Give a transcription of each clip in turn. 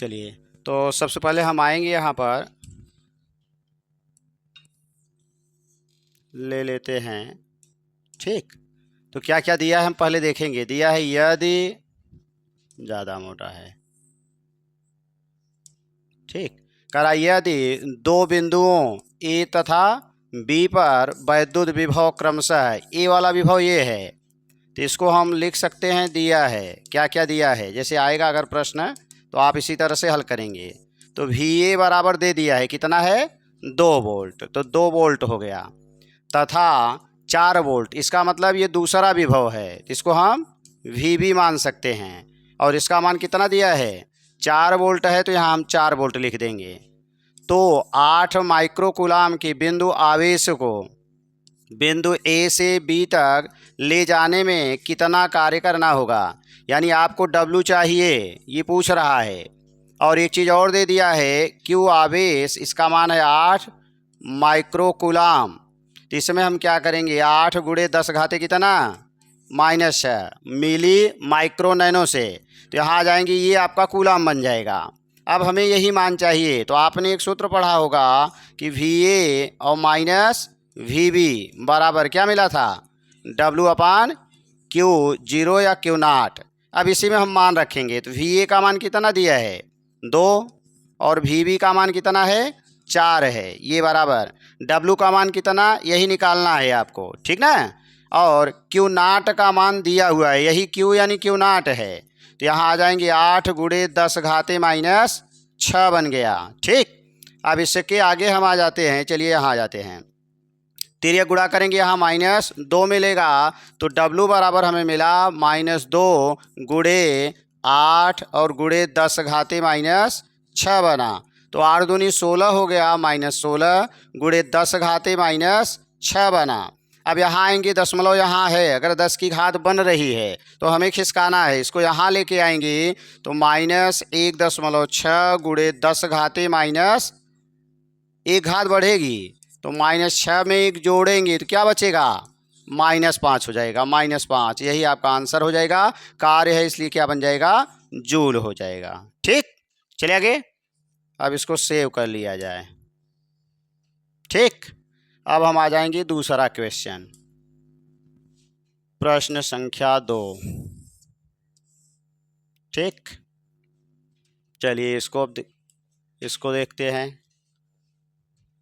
चलिए, तो सबसे पहले हम आएंगे यहाँ पर, ले लेते हैं। ठीक, तो क्या क्या दिया है हम पहले देखेंगे। दिया है यदि ज़्यादा मोटा है। ठीक, करा यदि दो बिंदुओं ए तथा बी पर वैद्युत विभव क्रमशः, ए वाला विभव ये है, तो इसको हम लिख सकते हैं। दिया है, क्या क्या दिया है, जैसे आएगा अगर प्रश्न तो आप इसी तरह से हल करेंगे। तो VA बराबर दे दिया है, कितना है 2 वोल्ट, तो 2 वोल्ट हो गया, तथा 4 वोल्ट, इसका मतलब ये दूसरा विभव है, इसको हम VB मान सकते हैं। और इसका मान कितना दिया है 4 वोल्ट है, तो यहाँ हम 4 वोल्ट लिख देंगे। तो 8 माइक्रोकूलाम की बिंदु आवेश को बिंदु A से B तक ले जाने में कितना कार्य करना होगा, यानी आपको W चाहिए, ये पूछ रहा है। और एक चीज़ और दे दिया है, Q आवेश, इसका मान है 8 माइक्रोकूलाम। तो इसमें हम क्या करेंगे, 8 गुणे 10 घाते कितना -6 मिली माइक्रो नैनो से, तो यहाँ आ जाएंगे, ये आपका कूलाम बन जाएगा। अब हमें यही मान चाहिए, तो आपने एक सूत्र पढ़ा होगा कि VA और माइनस VB बराबर क्या मिला था, W/Q, 0 या Q0। अब इसी में हम मान रखेंगे, तो VA का मान कितना दिया है 2, और VB का मान कितना है 4 है, ये बराबर W का मान कितना, यही निकालना है आपको, ठीक ना। और Q0 का मान दिया हुआ है, यही Q यानी Q0 है, तो यहाँ आ जाएंगे 8 गुणे 10 घाते -6 बन गया। ठीक, अब इसके आगे हम आ जाते हैं, चलिए यहाँ आ जाते हैं, तिर्यक गुणा करेंगे, यहाँ -2 मिलेगा, तो W बराबर हमें मिला -2 गुणे 8 और गुणे 10 घाते -6 बना, तो 8 दूनी 16 हो गया, -16 गुणे 10 घाते -6 बना। अब यहाँ आएंगे, दशमलव यहाँ है, अगर 10 की घात बन रही है तो हमें खिसकाना है, इसको यहाँ लेके आएंगे, तो -1.6 गुणे 10 घाते -1 घात बढ़ेगी, तो -6 में 1 जोड़ेंगे तो क्या बचेगा, -5 हो जाएगा, -5, यही आपका आंसर हो जाएगा। कार्य है इसलिए क्या बन जाएगा, जूल हो जाएगा। ठीक, चलिए आगे, अब इसको सेव कर लिया जाए। ठीक, अब हम आ जाएंगे दूसरा क्वेश्चन, प्रश्न संख्या 2। ठीक, चलिए इसको देखते हैं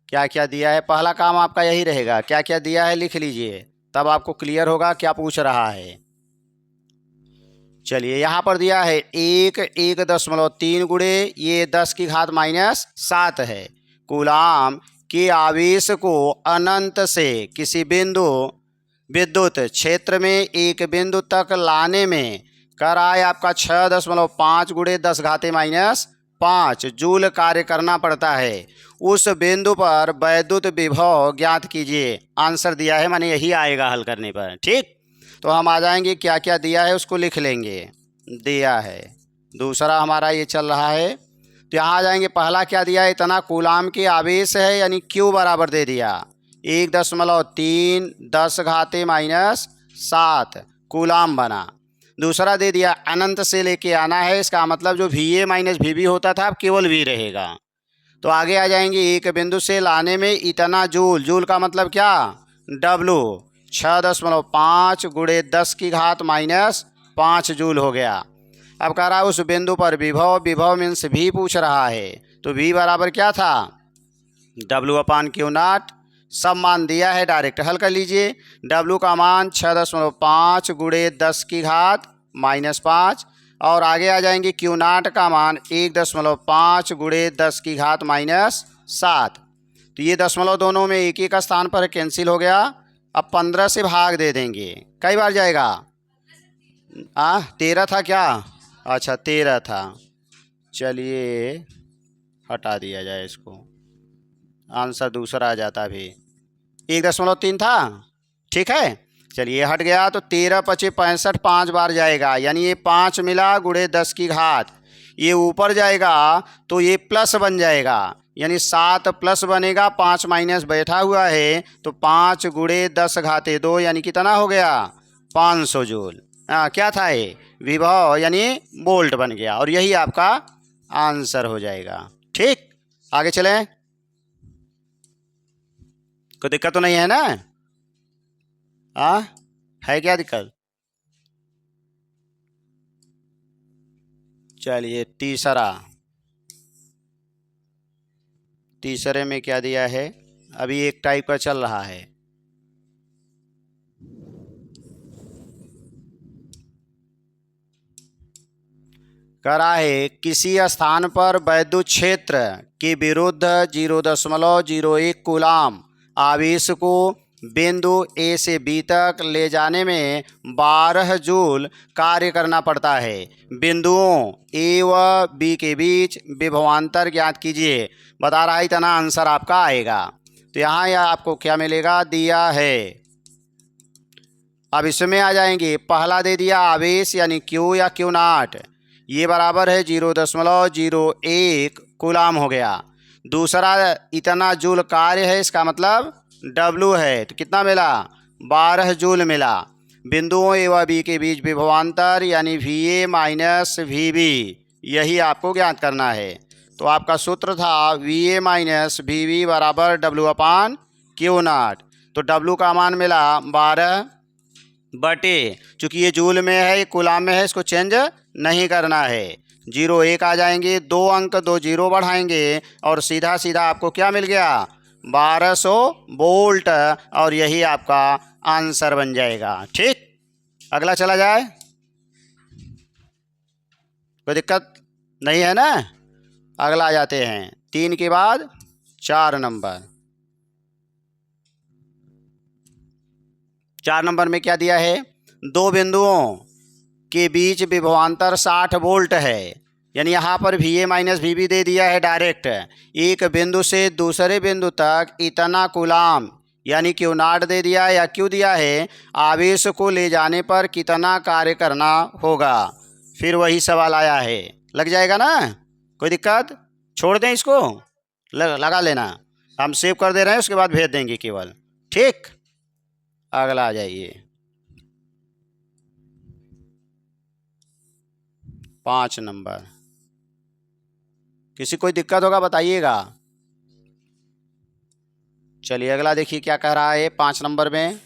क्या क्या दिया है। पहला काम आपका यही रहेगा, क्या क्या दिया है लिख लीजिए, तब आपको क्लियर होगा क्या पूछ रहा है। चलिए, यहाँ पर दिया है 1.3 गुणे ये 10 की घात -7 है, कूलाम के आवेश को अनंत से किसी बिंदु विद्युत क्षेत्र में एक बिंदु तक लाने में कराए आपका 6.5 गुणे 10 घाते -5 जूल कार्य करना पड़ता है। उस बिंदु पर वैद्युत विभव ज्ञात कीजिए। आंसर दिया है, माने यही आएगा हल करने पर। ठीक, तो हम आ जाएंगे, क्या क्या दिया है उसको लिख लेंगे। दिया है दूसरा हमारा ये चल रहा है, तो यहाँ आ जाएंगे, पहला क्या दिया है, इतना कूलाम के आवेश है, यानी Q बराबर दे दिया 1.3 10 घाते -7 कूलाम बना। दूसरा दे दिया अनंत से लेके आना है, इसका मतलब जो VA - VB होता था अब केवल V रहेगा। तो आगे आ जाएंगे, एक बिंदु से लाने में इतना जूल, जूल का मतलब क्या, W, 6.5 गुणे 10 की घात -5 जूल हो गया। अब कह रहा है उस बिंदु पर विभव, विभव मीन्स V पूछ रहा है, तो V बराबर क्या था W/Q0, सब मान दिया है, डायरेक्ट हल कर लीजिए। W का मान 6.5 गुणे 10 की घात -5, और आगे आ जाएंगे Q0 का मान 1.5 गुणे 10 की घात -7, तो ये दशमलव दोनों में एक एक स्थान पर कैंसिल हो गया। अब 15 से भाग दे देंगे, कई बार जाएगा, 13 था क्या, अच्छा 13 था, चलिए हटा दिया जाए इसको, आंसर दूसरा आ जाता भी, 1.3 था। ठीक है, चलिए हट गया, तो 13 × 5 = 65, 5 बार जाएगा, यानी ये 5 मिला गुणे 10 की घात, ये ऊपर जाएगा तो ये प्लस बन जाएगा, यानी 7 प्लस बनेगा, 5 माइनस बैठा हुआ है, तो 5 गुणे 10 घाते 2, यानी कितना हो गया 500 जूल। क्या था ये, विभव यानी वोल्ट बन गया, और यही आपका आंसर हो जाएगा। ठीक, आगे चलें। कोई दिक्कत तो नहीं है ना? है क्या दिक्कत? चलिए तीसरे में क्या दिया है? अभी एक टाइप का चल रहा है। करा है किसी स्थान पर वैद्युत क्षेत्र के विरुद्ध 0.01 कूलाम आवेश को बिंदु ए से बी तक ले जाने में 12 जूल कार्य करना पड़ता है। बिंदुओं ए व बी के बीच विभवांतर ज्ञात कीजिए। बता रहा है इतना आंसर आपका आएगा। तो यहाँ यह आपको क्या मिलेगा? दिया है। अब इसमें आ जाएंगे। पहला दे दिया आवेश यानी क्यू या क्यू नॉट, ये बराबर है 0.01 कूलाम हो गया। दूसरा इतना जूल कार्य है, इसका मतलब W है, तो कितना मिला? 12 जूल मिला। बिंदुओं ए व बी के बीच विभवांतर यानी VA माइनस VB, यही आपको ज्ञात करना है। तो आपका सूत्र था VA माइनस VB बराबर W/Q नॉट। तो W का मान मिला 12 बटे, चूँकि ये जूल में है, ये कूलाम में है, इसको चेंज नहीं करना है। 0.1 आ जाएंगे, 2 अंक 2 0 बढ़ाएंगे और सीधा सीधा आपको क्या मिल गया? 1200 वोल्ट, और यही आपका आंसर बन जाएगा। ठीक, अगला चला जाए। कोई दिक्कत नहीं है ना? अगला आ जाते हैं 3 के बाद 4 नंबर। 4 नंबर में क्या दिया है? दो बिंदुओं के बीच विभवांतर 60 वोल्ट है, यानी यहाँ पर VA माइनस VB दे दिया है डायरेक्ट। एक बिंदु से दूसरे बिंदु तक इतना कूलाम यानी क्यू नॉट दे दिया है, या क्यू दिया है, आवेश को ले जाने पर कितना कार्य करना होगा। फिर वही सवाल आया है, लग जाएगा ना? कोई दिक्कत? छोड़ दें इसको, लगा लेना, हम सेव कर दे रहे हैं, उसके बाद भेज देंगे केवल। ठीक, अगला आ जाइए 5 नंबर। किसी कोई दिक्कत होगा बताइएगा। चलिए अगला देखिए क्या कह रहा है। 5 नंबर में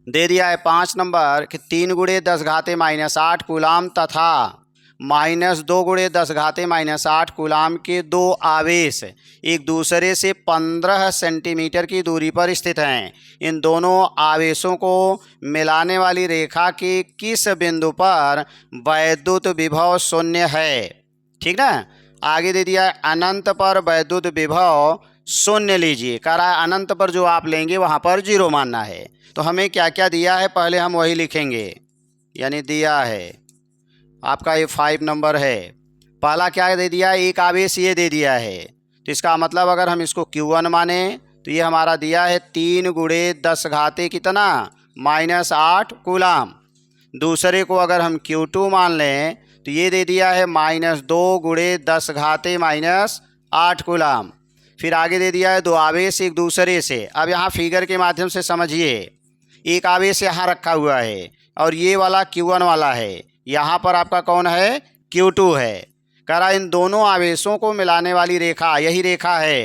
दे दिया है 5 नंबर कि 3 × 10⁻⁸ कूलाम तथा -2 × 10⁻⁸ कूलाम के दो आवेश एक दूसरे से 15 सेंटीमीटर की दूरी पर स्थित हैं। इन दोनों आवेशों को मिलाने वाली रेखा के किस बिंदु पर वैद्युत विभव शून्य है? ठीक ना। आगे दे दिया अनंत पर वैद्युत विभव शून्य लीजिए। कह रहा है अनंत पर जो आप लेंगे वहाँ पर 0 मानना है। तो हमें क्या क्या दिया है पहले हम वही लिखेंगे। यानी दिया है आपका ये 5 नंबर है। पहला क्या दे दिया है? एक आवेश ये दे दिया है, तो इसका मतलब अगर हम इसको Q1 माने तो ये हमारा दिया है 3 × 10 कितना -8 कूलाम। दूसरे को अगर हम Q2 मान लें तो ये दे दिया है -2 × 10⁻⁸ कूलाम। फिर आगे दे दिया है दो आवेश एक दूसरे से। अब यहाँ फिगर के माध्यम से समझिए, एक आवेश यहाँ रखा हुआ है और ये वाला Q1 वाला है, यहाँ पर आपका कौन है? Q2 है। कह रहा इन दोनों आवेशों को मिलाने वाली रेखा यही रेखा है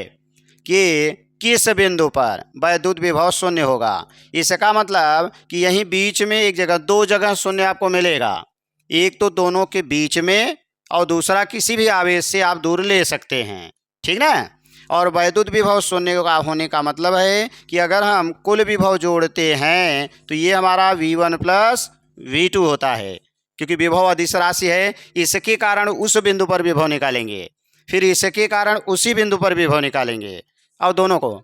कि किस बिंदु पर वैद्युत विभव शून्य होगा। इसका मतलब कि यहीं बीच में एक जगह, दो जगह शून्य आपको मिलेगा। एक तो दोनों के बीच में और दूसरा किसी भी आवेश से आप दूर ले सकते हैं। ठीक ना। और वैद्युत विभव शून्य का होने का मतलब है कि अगर हम कुल विभव जोड़ते हैं तो ये हमारा V1 + V2 होता है, क्योंकि विभव अदिश राशि है। इसके कारण उस बिंदु पर विभव निकालेंगे, फिर इसके कारण उसी बिंदु पर विभव निकालेंगे, और दोनों को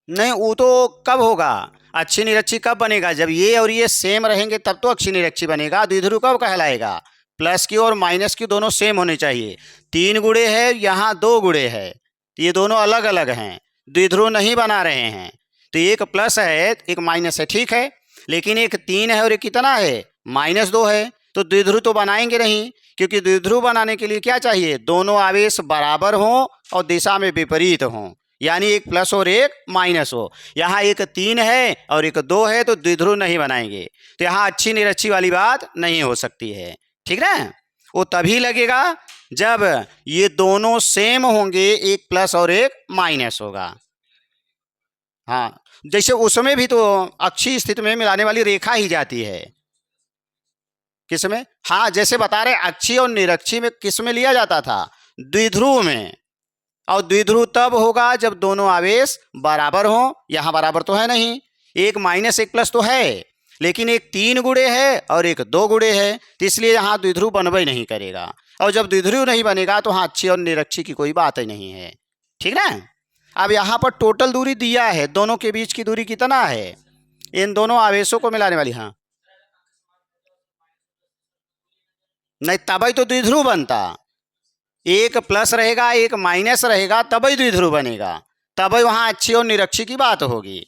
नहीं। वो तो कब होगा? अच्छी निरक्षी कब बनेगा? जब ये और ये सेम रहेंगे तब तो अच्छी निरक्षी बनेगा। द्विध्रुव कब कहलाएगा? प्लस की और माइनस की दोनों सेम होने चाहिए। 3 गुणे है, यहाँ 2 गुणे है, तो ये दोनों अलग अलग हैं, द्विध्रुव नहीं बना रहे हैं। तो एक प्लस है एक माइनस है, ठीक है, लेकिन एक 3 है और एक कितना है? -2 है। तो द्विध्रुव तो बनाएंगे नहीं, क्योंकि द्विध्रुव बनाने के लिए क्या चाहिए? दोनों आवेश बराबर हों और दिशा में विपरीत हों, यानी एक प्लस और एक माइनस हो। यहाँ एक 3 है और एक 2 है, तो द्विध्रुव नहीं बनाएंगे। तो यहाँ अच्छी निरक्षी वाली बात नहीं हो सकती है। ठीक ना। वो तभी लगेगा जब ये दोनों सेम होंगे, एक प्लस और एक माइनस होगा। हाँ, जैसे उसमें भी तो अक्षीय स्थिति में मिलाने वाली रेखा ही जाती है। किसमें? हाँ, जैसे बता रहे अक्षीय और निरक्षीय में किसमें लिया जाता था? द्विध्रुव में। और द्विध्रुव तब होगा जब दोनों आवेश बराबर हो। यहाँ बराबर तो है नहीं, एक माइनस एक प्लस तो है, लेकिन एक 3 गुणे है और एक 2 गुणे है, तो इसलिए यहाँ द्विध्रुव बनबे ही नहीं करेगा। और जब द्विध्रुव नहीं बनेगा तो हाँ अक्षीय और निरक्षीय की कोई बात ही नहीं है। ठीक ना? अब यहाँ पर टोटल दूरी दिया है, दोनों के बीच की दूरी कितना है इन दोनों आवेशों को मिलाने वाली। हाँ नहीं, तभी तो द्विध्रुव बनता। एक प्लस रहेगा एक माइनस रहेगा तभी द्विध्रुव बनेगा, तभी वहां अक्षीय और निरक्षीय की बात होगी,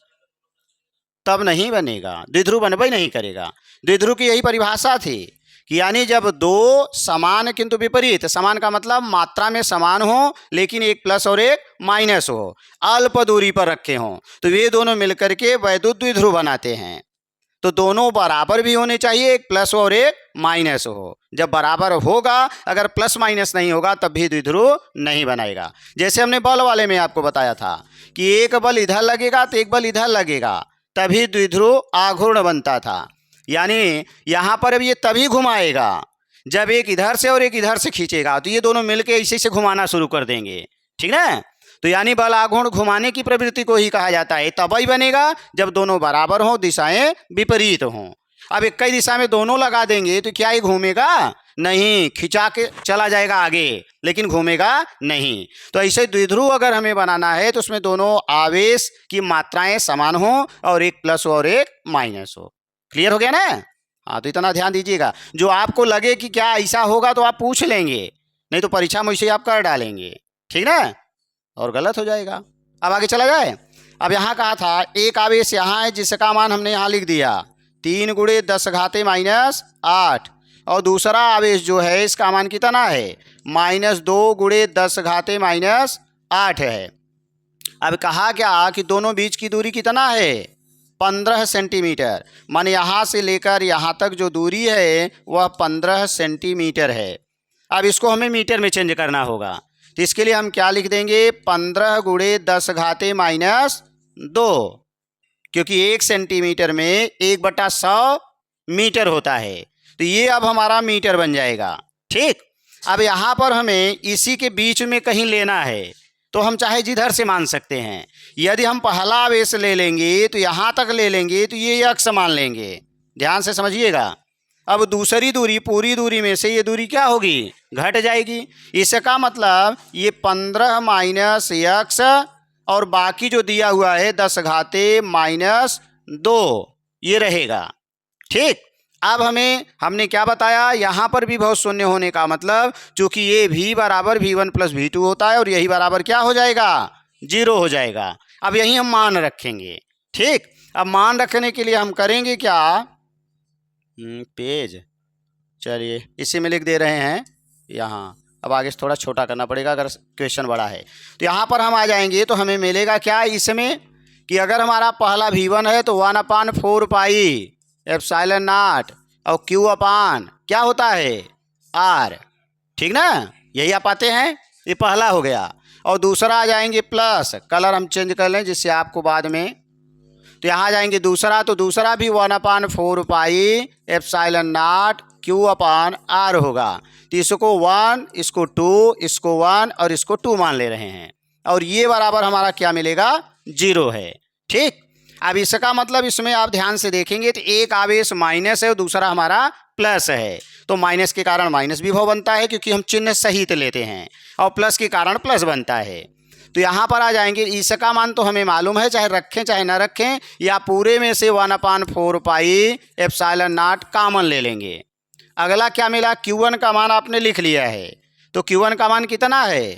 तब नहीं बनेगा, द्विध्रुव बनबे नहीं करेगा। द्विध्रुव की यही परिभाषा थी कि यानी जब दो समान किंतु विपरीत, समान का मतलब मात्रा में समान हो लेकिन एक प्लस और एक माइनस हो, अल्प दूरी पर रखे हों, तो वे दोनों मिलकर के वैद्युत द्विध्रुव बनाते हैं। तो दोनों बराबर भी होने चाहिए, एक प्लस और एक माइनस हो। जब बराबर होगा, अगर प्लस माइनस नहीं होगा तब भी द्विध्रुव नहीं बनाएगा। जैसे हमने बल वाले में आपको बताया था कि एक बल इधर लगेगा तो एक बल इधर लगेगा, तभी द्विध्रुव आघूर्ण बनता था। यानी यहाँ पर अब ये तभी घुमाएगा जब एक इधर से और एक इधर से खींचेगा, तो ये दोनों मिलकर इसी से घुमाना शुरू कर देंगे। ठीक है? तो यानी बल आघूर्ण घुमाने की प्रवृत्ति को ही कहा जाता है। तभी बनेगा जब दोनों बराबर हों, दिशाएं विपरीत हों। अब एक ही दिशा में दोनों लगा देंगे तो क्या ये घूमेगा? नहीं, खिंचा के चला जाएगा आगे लेकिन घूमेगा नहीं। तो ऐसे द्विध्रुव अगर हमें बनाना है तो उसमें दोनों आवेश की मात्राएं समान हो और एक प्लस और एक माइनस हो। क्लियर हो गया ना? हाँ, तो इतना ध्यान दीजिएगा। जो आपको लगे कि क्या ऐसा होगा तो आप पूछ लेंगे, नहीं तो परीक्षा में वैसे आप कर डालेंगे। ठीक ना? और गलत हो जाएगा। अब आगे चला जाए। अब यहाँ कहा था एक आवेश यहाँ है जिसका मान हमने यहाँ लिख दिया 3 गुणे 10 घाते माइनस 8, और दूसरा आवेश जो है इसका मान कितना है? -2 गुणे 10 घाते माइनस 8 है। अब कहा क्या कि दोनों बीच की दूरी कितना है? 15 सेंटीमीटर। मान यहाँ से लेकर यहाँ तक जो दूरी है वह 15 सेंटीमीटर है। अब इसको हमें मीटर में चेंज करना होगा, तो इसके लिए हम क्या लिख देंगे? 15 गुणे 10 घाते माइनस 2, क्योंकि 1 सेंटीमीटर में 1/100 मीटर होता है, तो ये अब हमारा मीटर बन जाएगा। ठीक? अब यहाँ पर हमें इसी के बीच में कहीं लेना है, तो हम चाहे जिधर से मान सकते हैं। यदि हम पहला आवेश ले लेंगे तो यहाँ तक ले लेंगे तो ये अक्ष मान लेंगे। ध्यान से समझिएगा। अब दूसरी दूरी, पूरी दूरी में से ये दूरी क्या होगी? घट जाएगी। इसका मतलब ये 15 माइनस x और बाकी जो दिया हुआ है 10 घाते माइनस 2 ये रहेगा। ठीक? अब हमने क्या बताया? यहाँ पर भी बहुत शून्य होने का मतलब, चूंकि ये v बराबर v1 प्लस v2 होता है और यही बराबर क्या हो जाएगा? 0 हो जाएगा। अब यही हम मान रखेंगे। ठीक? अब मान रखने के लिए हम करेंगे क्या? पेज चलिए इसी में लिख दे रहे हैं यहाँ। अब आगे से थोड़ा छोटा करना पड़ेगा अगर क्वेश्चन बड़ा है। तो यहाँ पर हम आ जाएंगे तो हमें मिलेगा क्या इसमें कि अगर हमारा पहला v1 है तो 1/4 पाई एप्सिलॉन नॉट और q अपान क्या होता है? r। ठीक ना? यही आप पाते हैं। ये पहला हो गया। और दूसरा आ जाएंगे प्लस, कलर हम चेंज कर लें जिससे आपको बाद में, तो यहाँ जाएंगे दूसरा, तो दूसरा भी 1/4 pi epsilon not q upon r होगा। तो इसको 1, इसको 2, इसको 1 और इसको 2 मान ले रहे हैं, और ये बराबर हमारा क्या मिलेगा? 0 है। ठीक? अब इसका मतलब इसमें आप ध्यान से देखेंगे तो एक आवेश माइनस है और दूसरा हमारा प्लस है, तो माइनस के कारण माइनस विभव बनता है क्योंकि हम चिन्ह सहित लेते हैं, और प्लस के कारण प्लस बनता है। तो यहाँ पर आ जाएंगे, इसका मान तो हमें मालूम है, चाहे रखें चाहे ना रखें, या पूरे में से 1/4 पाई एप्सिलॉन नॉट कामन ले लेंगे। अगला क्या मिला? Q1 का मान आपने लिख लिया है, तो Q1 का मान कितना है?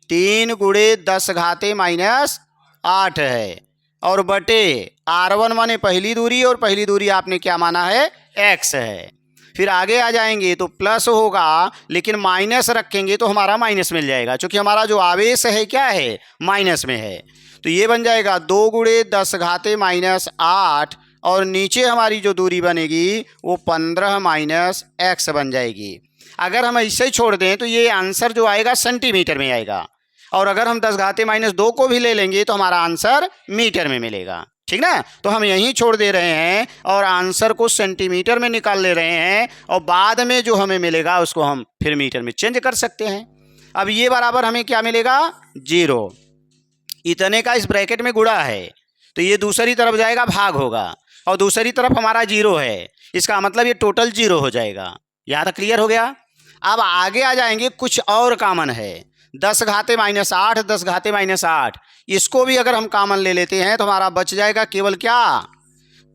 3 गुणे 10 घाते माइनस 8 है, और बटे R1 माने पहली दूरी, और पहली दूरी आपने क्या माना है? x है। फिर आगे आ जाएंगे तो प्लस होगा, लेकिन माइनस रखेंगे तो हमारा माइनस मिल जाएगा, क्योंकि हमारा जो आवेश है क्या है? माइनस में है। तो ये बन जाएगा 2 गुणे 10 घाते माइनस 8, और नीचे हमारी जो दूरी बनेगी वो 15 माइनस x बन जाएगी। अगर हम ऐसे ही छोड़ दें तो ये आंसर जो आएगा सेंटीमीटर में आएगा, और अगर हम 10⁻² को भी ले लेंगे तो हमारा आंसर मीटर में मिलेगा। ठीक ना, तो हम यहीं छोड़ दे रहे हैं और आंसर को सेंटीमीटर में निकाल ले रहे हैं, और बाद में जो हमें मिलेगा उसको हम फिर मीटर में चेंज कर सकते हैं। अब ये बराबर हमें क्या मिलेगा, 0। इतने का इस ब्रैकेट में गुणा है तो ये दूसरी तरफ जाएगा, भाग होगा, और दूसरी तरफ हमारा 0 है, इसका मतलब ये टोटल 0 हो जाएगा। यहाँ तक क्लियर हो गया। अब आगे आ जाएंगे, कुछ और कॉमन है, 10⁻8 10⁻8, इसको भी अगर हम कॉमन ले लेते हैं तो हमारा बच जाएगा केवल क्या,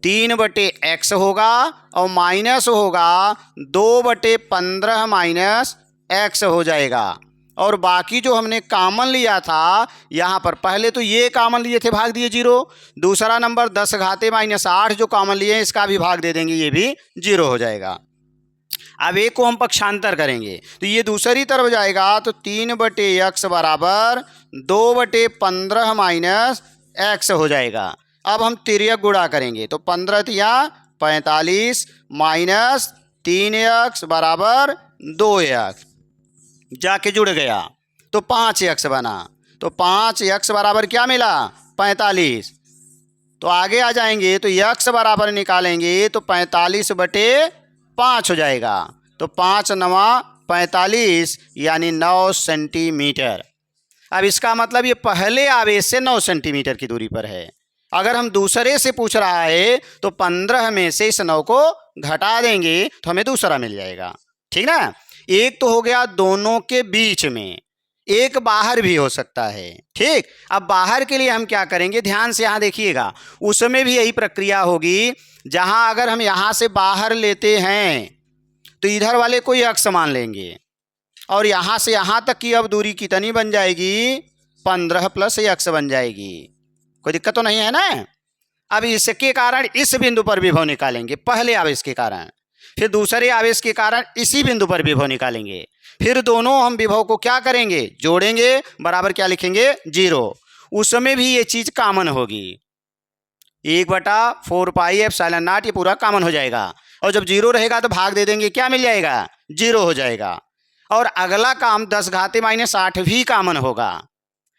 3/x होगा, और माइनस होगा 2/15 - x हो जाएगा। और बाकी जो हमने कॉमन लिया था यहाँ पर, पहले तो ये कॉमन लिए थे, भाग दिए 0। दूसरा नंबर 10⁻8 जो कॉमन लिए इसका भी भाग दे देंगे, ये भी 0 हो जाएगा। अब एक को हम पक्षांतर करेंगे तो ये दूसरी तरफ जाएगा, तो 3/x बराबर 2/15 - x हो जाएगा। अब हम तिर्यक गुणा करेंगे तो 15 तिया 45 माइनस 3x बराबर 2x, जाके जुड़ गया तो 5x बना, तो 5x बराबर क्या मिला, 45। तो आगे आ जाएंगे तो x बराबर निकालेंगे तो 45/5 हो जाएगा, तो 5 × 9 45 यानी 9 सेंटीमीटर। अब इसका मतलब ये पहले आवेश से 9 सेंटीमीटर की दूरी पर है। अगर हम दूसरे से पूछ रहा है तो 15 में से इस 9 को घटा देंगे तो हमें दूसरा मिल जाएगा। ठीक ना, एक तो हो गया दोनों के बीच में, एक बाहर भी हो सकता है। ठीक, अब बाहर के लिए हम क्या करेंगे, ध्यान से यहाँ देखिएगा, उसमें भी यही प्रक्रिया होगी। जहाँ अगर हम यहाँ से बाहर लेते हैं तो इधर वाले को x मान लेंगे, और यहाँ से यहाँ तक की अब दूरी कितनी बन जाएगी, 15 + x बन जाएगी। कोई दिक्कत तो नहीं है ना। अब इसके कारण इस बिंदु पर विभव निकालेंगे, पहले आवेश के कारण, फिर दूसरे आवेश के कारण इसी बिंदु पर विभव निकालेंगे, फिर दोनों हम विभव को क्या करेंगे, जोड़ेंगे, बराबर क्या लिखेंगे, 0। उसमें भी ये चीज कॉमन होगी, 1/4πε0 ये पूरा कॉमन हो जाएगा, और जब 0 रहेगा तो भाग दे देंगे, क्या मिल जाएगा, 0 हो जाएगा। और अगला काम 10⁻8 भी कॉमन होगा,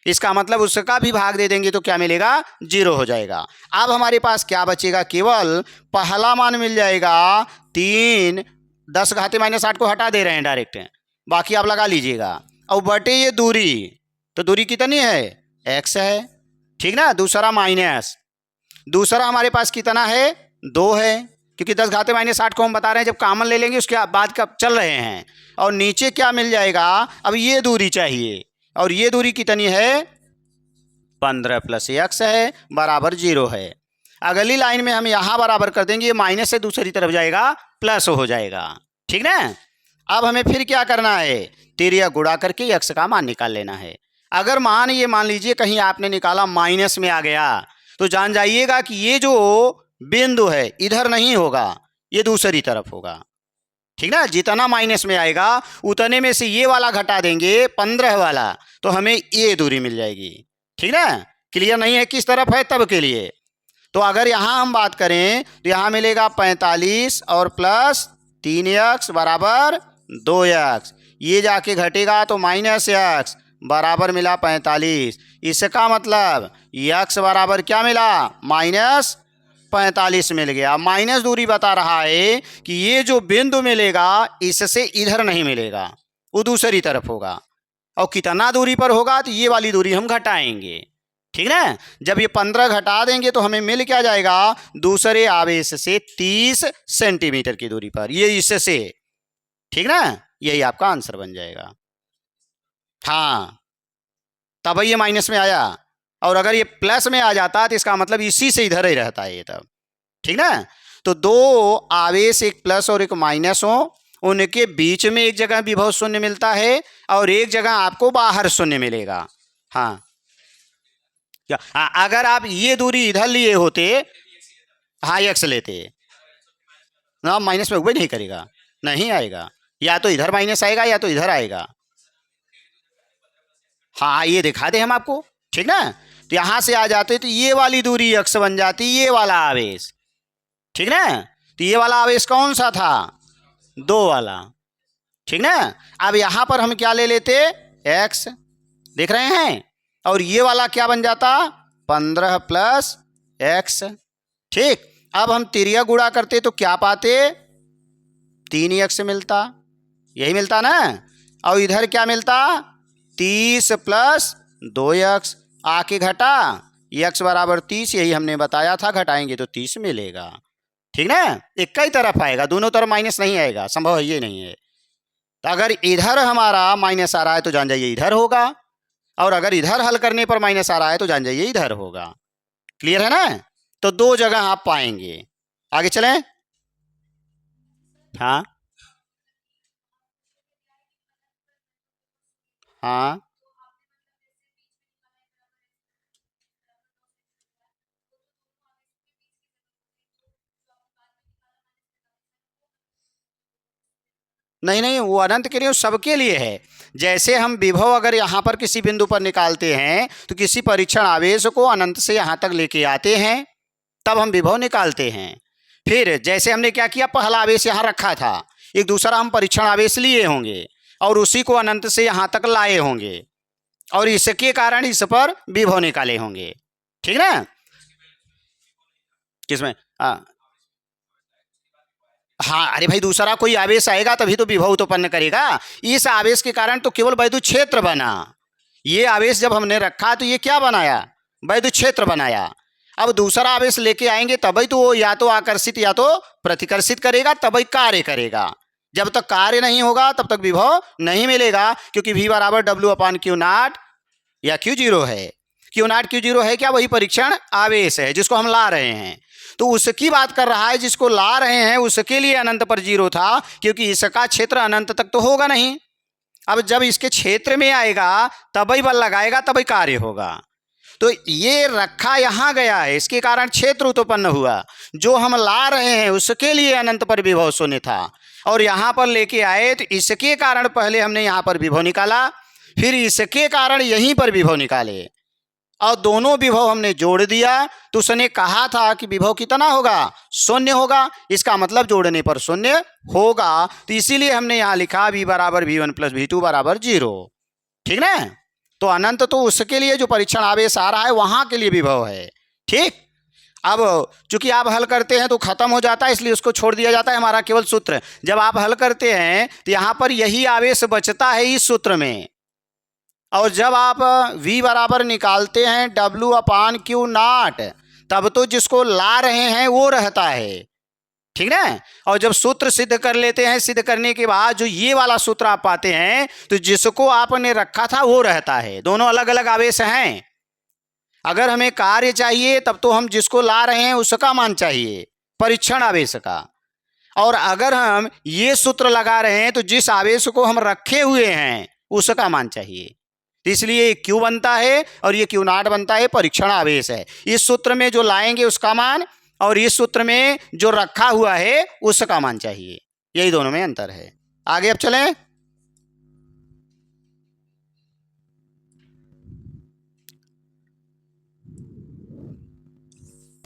इसका मतलब उसका भी भाग दे देंगे तो क्या मिलेगा, 0 हो जाएगा। अब हमारे पास क्या बचेगा, केवल पहला मान मिल जाएगा 3, 10⁻8 को हटा दे रहे हैं डायरेक्ट, बाकी आप लगा लीजिएगा, और बटे ये दूरी, तो दूरी कितनी है, x है। ठीक ना, दूसरा माइनस, दूसरा हमारे पास कितना है, 2 है, क्योंकि 10⁻8 को हम बता रहे हैं जब कॉमन ले लेंगे उसके बाद का चल रहे हैं। और नीचे क्या मिल जाएगा, अब ये दूरी चाहिए, और ये दूरी कितनी है, 15 + x है, बराबर 0 है। अगली लाइन में हम यहाँ बराबर कर देंगे, ये माइनस से दूसरी तरफ जाएगा, प्लस हो जाएगा। ठीक ना, अब हमें फिर क्या करना है, तिर्यक गुणा करके x का मान निकाल लेना है। अगर ये मान लीजिए कहीं आपने निकाला माइनस में आ गया, तो जान जाइएगा कि ये जो बिंदु है इधर नहीं होगा, ये दूसरी तरफ होगा। ठीक ना, जितना माइनस में आएगा उतने में से ये वाला घटा देंगे, 15 वाला, तो हमें ये दूरी मिल जाएगी। ठीक ना, क्लियर नहीं है किस तरफ है तब के लिए। तो अगर यहाँ हम बात करें तो यहाँ मिलेगा 45 और प्लस 3x बराबर 2x, ये जाके घटेगा तो -x बराबर मिला 45। इसका मतलब x बराबर क्या मिला, -45 मिल गया। माइनस दूरी बता रहा है कि ये जो बिंदु मिलेगा इससे इधर नहीं मिलेगा, वो दूसरी तरफ होगा, और कितना दूरी पर होगा, तो ये वाली दूरी हम घटाएंगे। ठीक ना, जब ये 15 घटा देंगे तो हमें मिल क्या जाएगा, दूसरे आवेश से 30 सेंटीमीटर की दूरी पर, ये इससे। ठीक ना, यही आपका आंसर बन जाएगा। हाँ, तब ये माइनस में आया, और अगर ये प्लस में आ जाता तो इसका मतलब इसी से इधर ही रहता है ये तब। ठीक ना, तो दो आवेश, एक प्लस और एक माइनस हो, उनके बीच में एक जगह विभव शून्य मिलता है और एक जगह आपको बाहर शून्य मिलेगा। हाँ, अगर आप ये दूरी इधर लिए होते, हाँ x लेते ना, माइनस में नहीं करेगा, नहीं आएगा, या तो इधर माइनस आएगा या तो इधर आएगा। हाँ, ये दिखा दे हम आपको। ठीक ना, तो यहां से आ जाते तो ये वाली दूरी x बन जाती, ये वाला आवेश। ठीक ना, तो ये वाला आवेश कौन सा था, 2 वाला। ठीक ना। अब यहाँ पर हम क्या ले लेते, x, देख रहे हैं, और ये वाला क्या बन जाता, 15 प्लस x। ठीक, अब हम तिरिया गुणा करते तो क्या पाते, 3x मिलता, यही मिलता ना। और इधर क्या मिलता, 30 प्लस 2x, आके घटा, x बराबर 30, यही हमने बताया था, घटाएंगे तो 30 मिलेगा। ठीक ना, एक ही तरफ आएगा, दोनों तरफ माइनस नहीं आएगा, संभव है ये नहीं है। तो अगर इधर हमारा माइनस आ रहा है तो जान जाइए इधर होगा, और अगर इधर हल करने पर माइनस आ रहा है तो जान जाइए इधर होगा। क्लियर है ना। तो दो जगह आप पाएंगे। आगे चलें। हाँ हाँ, नहीं नहीं, वो अनंत के लिए, वो सबके लिए है। जैसे हम विभव अगर यहाँ पर किसी बिंदु पर निकालते हैं तो किसी परीक्षण आवेश को अनंत से यहाँ तक लेके आते हैं, तब हम विभव निकालते हैं। फिर जैसे हमने क्या किया, पहला आवेश यहाँ रखा था, एक दूसरा हम परीक्षण आवेश लिए होंगे और उसी को अनंत से यहाँ तक लाए होंगे, और इसके कारण इस पर विभव निकाले होंगे। ठीक ना। किसमें, हाँ हाँ, अरे भाई दूसरा कोई आवेश आएगा तभी तो विभव उत्पन्न करेगा। इस आवेश के कारण तो केवल वैद्युत क्षेत्र बना। ये आवेश जब हमने रखा तो ये क्या बनाया, वैद्युत क्षेत्र बनाया। अब दूसरा आवेश लेके आएंगे तभी तो वो या तो आकर्षित या तो प्रतिकर्षित करेगा, तभी कार्य करेगा। जब तक कार्य नहीं होगा तब तक विभव नहीं मिलेगा, क्योंकि V बराबर W अपान क्यू नाट या Q0 है। क्यू नाट Q0 है क्या, वही परीक्षण आवेश है जिसको हम ला रहे हैं। तो उसकी बात कर रहा है, जिसको ला रहे हैं उसके लिए अनंत पर 0 था, क्योंकि इसका क्षेत्र अनंत तक तो होगा नहीं। अब जब इसके क्षेत्र में आएगा तभी बल लगाएगा, तभी कार्य होगा। तो ये रखा यहाँ गया है, इसके कारण क्षेत्र उत्पन्न हुआ। जो हम ला रहे हैं उसके लिए अनंत पर विभव शून्य था, और यहाँ पर लेके आए तो इसके कारण पहले हमने यहाँ पर विभव निकाला, फिर इसके कारण यहीं पर विभव निकाले, और दोनों विभव हमने जोड़ दिया। तो उसने कहा था कि विभव कितना होगा, शून्य होगा। इसका मतलब जोड़ने पर शून्य होगा, तो इसीलिए हमने यहाँ लिखा V बराबर V1 प्लस V2 बराबर 0। ठीक ना। तो अनंत तो उसके लिए जो परीक्षण आवेश आ रहा है वहां के लिए विभव है। ठीक, अब चूंकि आप हल करते हैं तो खत्म हो जाता है, इसलिए उसको छोड़ दिया जाता है। हमारा केवल सूत्र, जब आप हल करते हैं तो यहाँ पर यही आवेश बचता है इस सूत्र में, और जब आप V बराबर निकालते हैं W अपान क्यू नाट, तब तो जिसको ला रहे हैं वो रहता है। ठीक ना। और जब सूत्र सिद्ध कर लेते हैं, सिद्ध करने के बाद जो ये वाला सूत्र आप पाते हैं, तो जिसको आपने रखा था वो रहता है। दोनों अलग अलग आवेश हैं। अगर हमें कार्य चाहिए तब तो हम जिसको ला रहे हैं उसका मान चाहिए, परीक्षण आवेश का। और अगर हम ये सूत्र लगा रहे हैं तो जिस आवेश को हम रखे हुए हैं उसका मान चाहिए। इसलिए क्यू बनता है और ये क्यू नाट बनता है, परीक्षण आवेश है। इस सूत्र में जो लाएंगे उसका मान, और इस सूत्र में जो रखा हुआ है उसका मान चाहिए, यही दोनों में अंतर है। आगे अब चलें।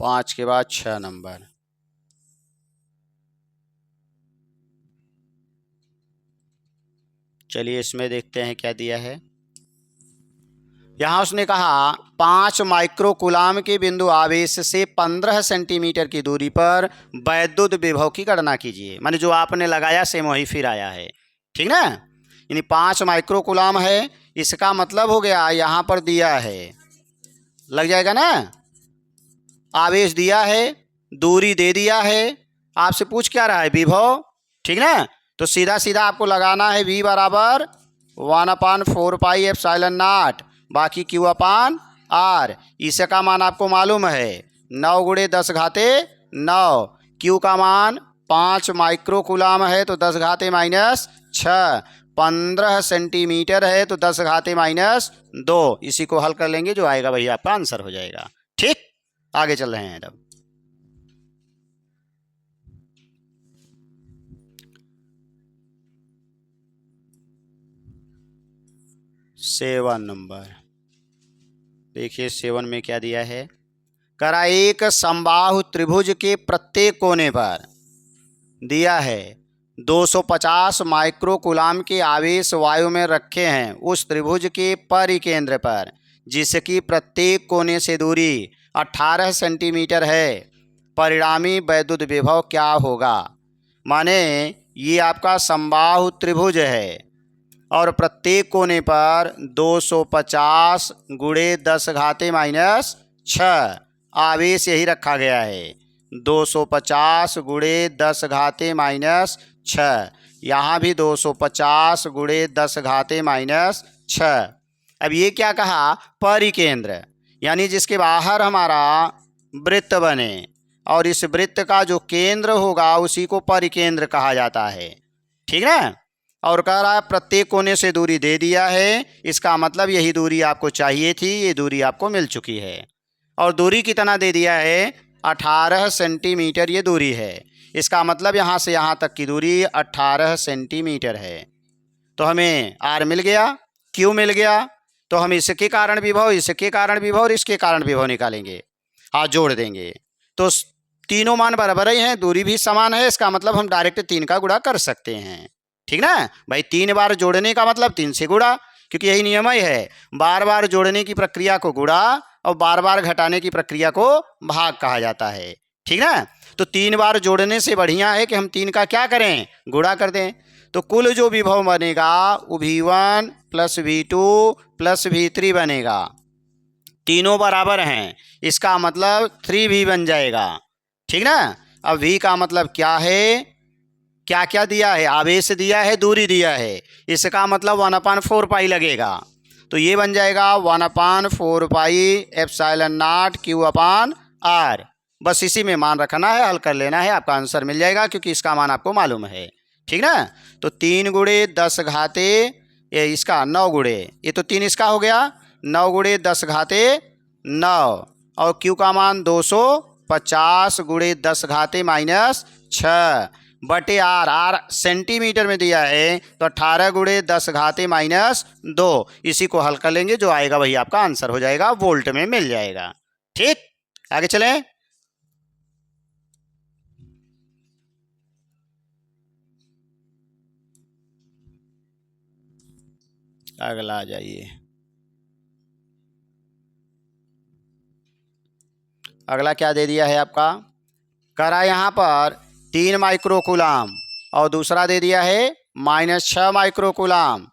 5 के बाद 6 नंबर। चलिए इसमें देखते हैं क्या दिया है। यहाँ उसने कहा 5 माइक्रोकूलाम के बिंदु आवेश से 15 सेंटीमीटर की दूरी पर वैद्युत विभव की गणना कीजिए। माने जो आपने लगाया सेम वही फिर आया है। ठीक ना। यानी 5 माइक्रोकूलाम है, इसका मतलब हो गया यहाँ पर दिया है, लग जाएगा ना, आवेश दिया है, दूरी दे दिया है, आपसे पूछ क्या रहा है, विभव। ठीक ना। तो सीधा सीधा आपको लगाना है V बराबर 1/4 पाई एप्सिलॉन नॉट बाकी Q अपान R। इसका मान आपको मालूम है 9 गुणे 10 घाते 9। Q का मान 5 माइक्रोकूलाम है तो 10 घाते -6। 15 सेंटीमीटर है तो 10 घाते -2। इसी को हल कर लेंगे, जो आएगा वही आपका आंसर हो जाएगा। ठीक, आगे चल रहे हैं। तब 7 नंबर देखिए, 7 में क्या दिया है। करा एक समबाहु त्रिभुज के प्रत्येक कोने पर दिया है 250 माइक्रोकूलाम के आवेश वायु में रखे हैं उस त्रिभुज के परिकेंद्र पर, जिसकी प्रत्येक कोने से दूरी 18 सेंटीमीटर है, परिणामी वैद्युत विभव क्या होगा। माने ये आपका समबाहु त्रिभुज है और प्रत्येक कोने पर 250 गुणे 10 घाते माइनस 6 आवेश यही रखा गया है। 250 गुणे 10 घाते माइनस 6, यहाँ भी 250 गुणे 10 घाते माइनस 6। अब ये क्या कहा, परिकेंद्र, यानी जिसके बाहर हमारा वृत्त बने और इस वृत्त का जो केंद्र होगा उसी को परिकेंद्र कहा जाता है। ठीक है। और कह रहा है प्रत्येक कोने से दूरी दे दिया है, इसका मतलब यही दूरी आपको चाहिए थी, ये दूरी आपको मिल चुकी है। और दूरी कितना दे दिया है, 18 सेंटीमीटर ये दूरी है। इसका मतलब यहाँ से यहाँ तक की दूरी 18 सेंटीमीटर है। तो हमें आर मिल गया, क्यू मिल गया। तो हम इसके कारण विभव, इसके कारण विभव और इसके कारण विभव निकालेंगे, हाँ जोड़ देंगे। तो तीनों मान बराबर ही हैं, दूरी भी समान है, इसका मतलब हम डायरेक्ट 3 का गुणा कर सकते हैं। ठीक ना भाई, 3 बार जोड़ने का मतलब 3 से गुणा, क्योंकि यही नियम ही है, बार बार जोड़ने की प्रक्रिया को गुणा और बार बार घटाने की प्रक्रिया को भाग कहा जाता है। ठीक ना। तो 3 बार जोड़ने से बढ़िया है कि हम 3 का क्या करें, गुणा कर दें। तो कुल जो विभव बनेगा वो V1 plus V2 plus V3 बनेगा। तीनों बराबर हैं, इसका मतलब 3V बन जाएगा। ठीक ना। अब V का मतलब क्या है, क्या क्या दिया है, आवेश दिया है, दूरी दिया है, इसका मतलब 1/4 पाई लगेगा। तो ये बन जाएगा 1/4 pi epsilon not Q upon R। बस इसी में मान रखना है, हल कर लेना है, आपका आंसर मिल जाएगा, क्योंकि इसका मान आपको मालूम है। ठीक ना। तो 3 गुणे 10 घाते ये इसका 9 गुणे, ये तो 3 इसका हो गया, 9 गुणे 10 घाते 9, और Q का मान 250 गुणे 10 घाते माइनस 6 बटे R। R सेंटीमीटर में दिया है, तो 18 गुणे 10 घाते माइनस 2, इसी को हल कर लेंगे, जो आएगा वही आपका आंसर हो जाएगा, वोल्ट में मिल जाएगा। ठीक, आगे चलें। अगला आ जाइए। अगला क्या दे दिया है आपका, करा यहाँ पर 3 माइक्रोकूलाम और दूसरा दे दिया है -6 माइक्रोकूलाम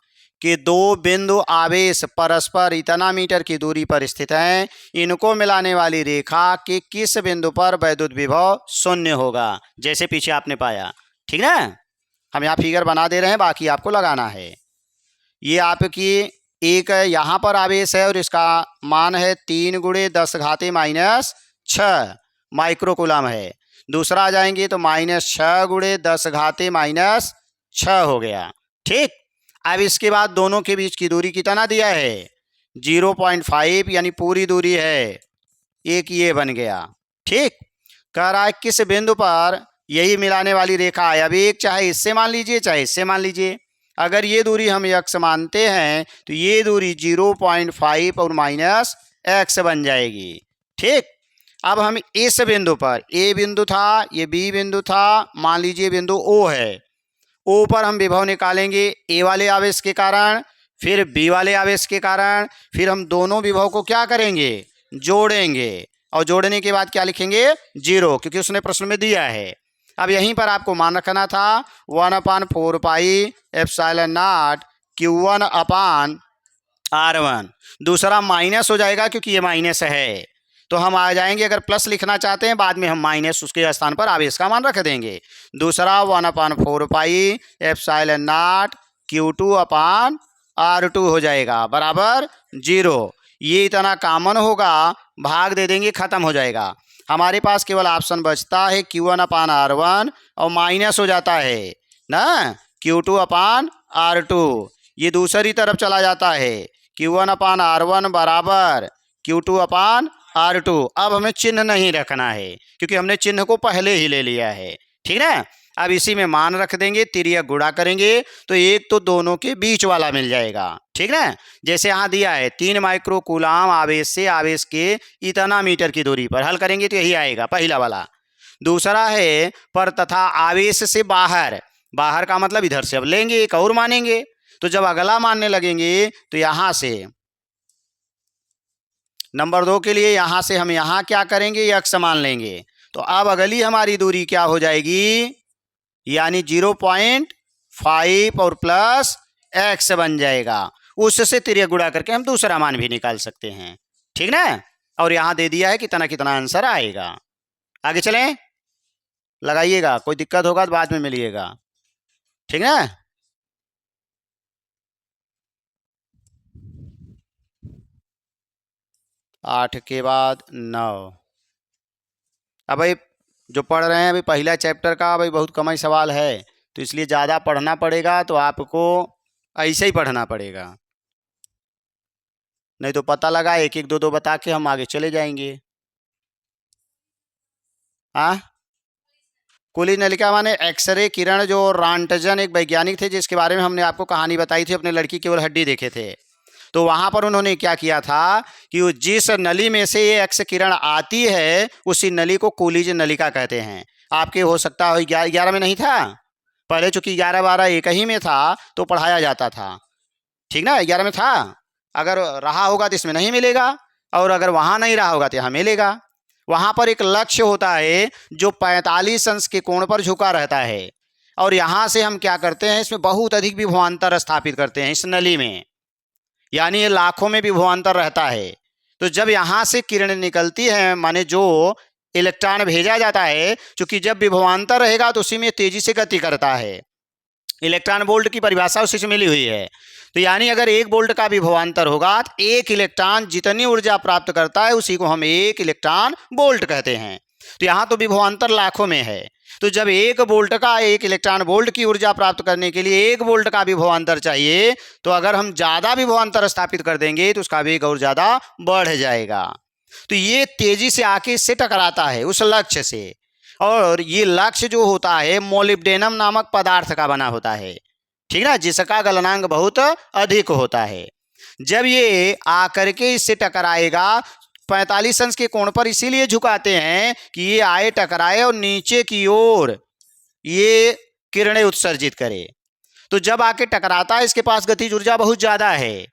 के 2 बिंदु आवेश परस्पर इतना मीटर की दूरी पर स्थित हैं। इनको मिलाने वाली रेखा के किस बिंदु पर वैद्युत विभव 0 होगा, जैसे पीछे आपने पाया। ठीक ना। हम यहाँ फिगर बना दे रहे हैं, बाकी आपको लगाना है। ये आपकी एक यहाँ पर आवेश है और इसका मान है 3 गुणे 10 घाते माइनस 6 माइक्रोकूलाम है। दूसरा आ जाएंगे तो -6 गुणे 10 घाते माइनस 6 हो गया। ठीक। अब इसके बाद दोनों के बीच की दूरी कितना दिया है, 0.5, यानी पूरी दूरी है, एक ये बन गया। ठीक। कह रहा है किस बिंदु पर यही मिलाने वाली रेखा है। अब एक चाहे इससे मान लीजिए चाहे इससे मान लीजिए, अगर ये दूरी हम x मानते हैं तो ये दूरी 0.5 और -x बन जाएगी। ठीक। अब हम इस बिंदु पर, ए बिंदु था, ये बी बिंदु था, मान लीजिए बिंदु O है, O पर हम विभव निकालेंगे ए वाले आवेश के कारण, फिर बी वाले आवेश के कारण, फिर हम दोनों विभव को क्या करेंगे, जोड़ेंगे, और जोड़ने के बाद क्या लिखेंगे, 0, क्योंकि उसने प्रश्न में दिया है। अब यहीं पर आपको मान रखना था 1/4 pi epsilon not Q1 upon R1। दूसरा माइनस हो जाएगा क्योंकि ये माइनस है, तो हम आ जाएंगे, अगर प्लस लिखना चाहते हैं बाद में हम माइनस उसके स्थान पर आवेश का मान रख देंगे। दूसरा 1/4 pi epsilon not Q2 upon R2 हो जाएगा बराबर 0। ये इतना कॉमन होगा, भाग दे देंगे, खत्म हो जाएगा। हमारे पास केवल ऑप्शन बचता है Q1 अपान R1 और माइनस हो जाता है ना Q2 अपान R2, ये दूसरी तरफ चला जाता है, Q1 अपान R1 बराबर Q2 अपान R2। अब हमें चिन्ह नहीं रखना है क्योंकि हमने चिन्ह को पहले ही ले लिया है। ठीक है। अब इसी में मान रख देंगे, तिर्यक गुणा करेंगे तो एक तो दोनों के बीच वाला मिल जाएगा। ठीक है। जैसे यहाँ दिया है 3 माइक्रोकूलाम आवेश से आवेश के इतना मीटर की दूरी पर, हल करेंगे तो यही आएगा पहला वाला। दूसरा है पर तथा आवेश से बाहर, बाहर का मतलब इधर से अब लेंगे, एक और मानेंगे। तो जब अगला मानने लगेंगे तो यहां से नंबर 2 के लिए यहां से हम यहां क्या करेंगे, यक्स मान लेंगे। तो अब अगली हमारी दूरी क्या हो जाएगी, यानी 0.5 और प्लस एक्स बन जाएगा। उससे तिर्यक गुणा करके हम दूसरा मान भी निकाल सकते हैं, ठीक ना। और यहां दे दिया है कितना कितना आंसर आएगा। आगे चलें, लगाइएगा, कोई दिक्कत होगा तो बाद में मिलिएगा, ठीक ना। आठ के बाद 9। अब भाई जो पढ़ रहे हैं अभी पहला चैप्टर का, भाई बहुत कम ही सवाल है, तो इसलिए ज़्यादा पढ़ना पड़ेगा। तो आपको ऐसे ही पढ़ना पड़ेगा, नहीं तो पता लगा एक एक दो दो बता के हम आगे चले जाएंगे। हाँ, कुली नलिका माने एक्सरे किरण। जो रॉन्टजन एक वैज्ञानिक थे जिसके बारे में हमने आपको कहानी बताई थी, अपने लड़की केवल हड्डी देखे थे। तो वहां पर उन्होंने क्या किया था कि वो जिस नली में से ये एक्स किरण आती है उसी नली को कुलीज नलिका कहते हैं। आपके हो सकता हो 11 में नहीं था, पहले चूंकि 11 12 एक ही में था तो पढ़ाया जाता था, ठीक ना। 11 में था, अगर रहा होगा तो इसमें नहीं मिलेगा, और अगर वहां नहीं रहा होगा तो यहाँ मिलेगा। वहां पर एक लक्ष्य होता है जो 45 अंश के कोण पर झुका रहता है, और यहां से हम क्या करते हैं, इसमें बहुत अधिक विभवांतर स्थापित करते हैं इस नली में, यानी ये लाखों में विभवांतर रहता है। तो जब यहां से किरण निकलती है, माने जो इलेक्ट्रॉन भेजा जाता है, क्योंकि जब विभवांतर रहेगा तो उसी में तेजी से गति करता है। इलेक्ट्रॉन वोल्ट की परिभाषा उसी से मिली हुई है। तो यानी अगर 1 वोल्ट का विभवांतर होगा तो एक इलेक्ट्रॉन जितनी ऊर्जा प्राप्त करता है उसी को हम 1 इलेक्ट्रॉन वोल्ट कहते हैं। तो यहाँ तो विभवांतर लाखों में है। तो जब 1 वोल्ट का 1 इलेक्ट्रॉन वोल्ट की ऊर्जा प्राप्त करने के लिए 1 वोल्ट का विभवांतर चाहिए, तो अगर हम ज़्यादा विभवांतर स्थापित कर देंगे तो उसका वेग और ज़्यादा बढ़ जाएगा। तो ये तेजी से आके इससे टकराता है उस लक्ष्य से, और ये लक्ष्य जो होता है मोलिब्डेनम नामक पदार्थ का बना होता है, ठीक ना, जिसका गलनांक बहुत अधिक होता है। जब ये आकर के इससे टकराएगा 45 अंश के कोण पर, इसीलिए झुकाते हैं कि ये आए टकराए और नीचे की ओर ये किरणें उत्सर्जित करे। तो जब आके टकराता है इसके पास गतिज ऊर्जा बहुत ज़्यादा है।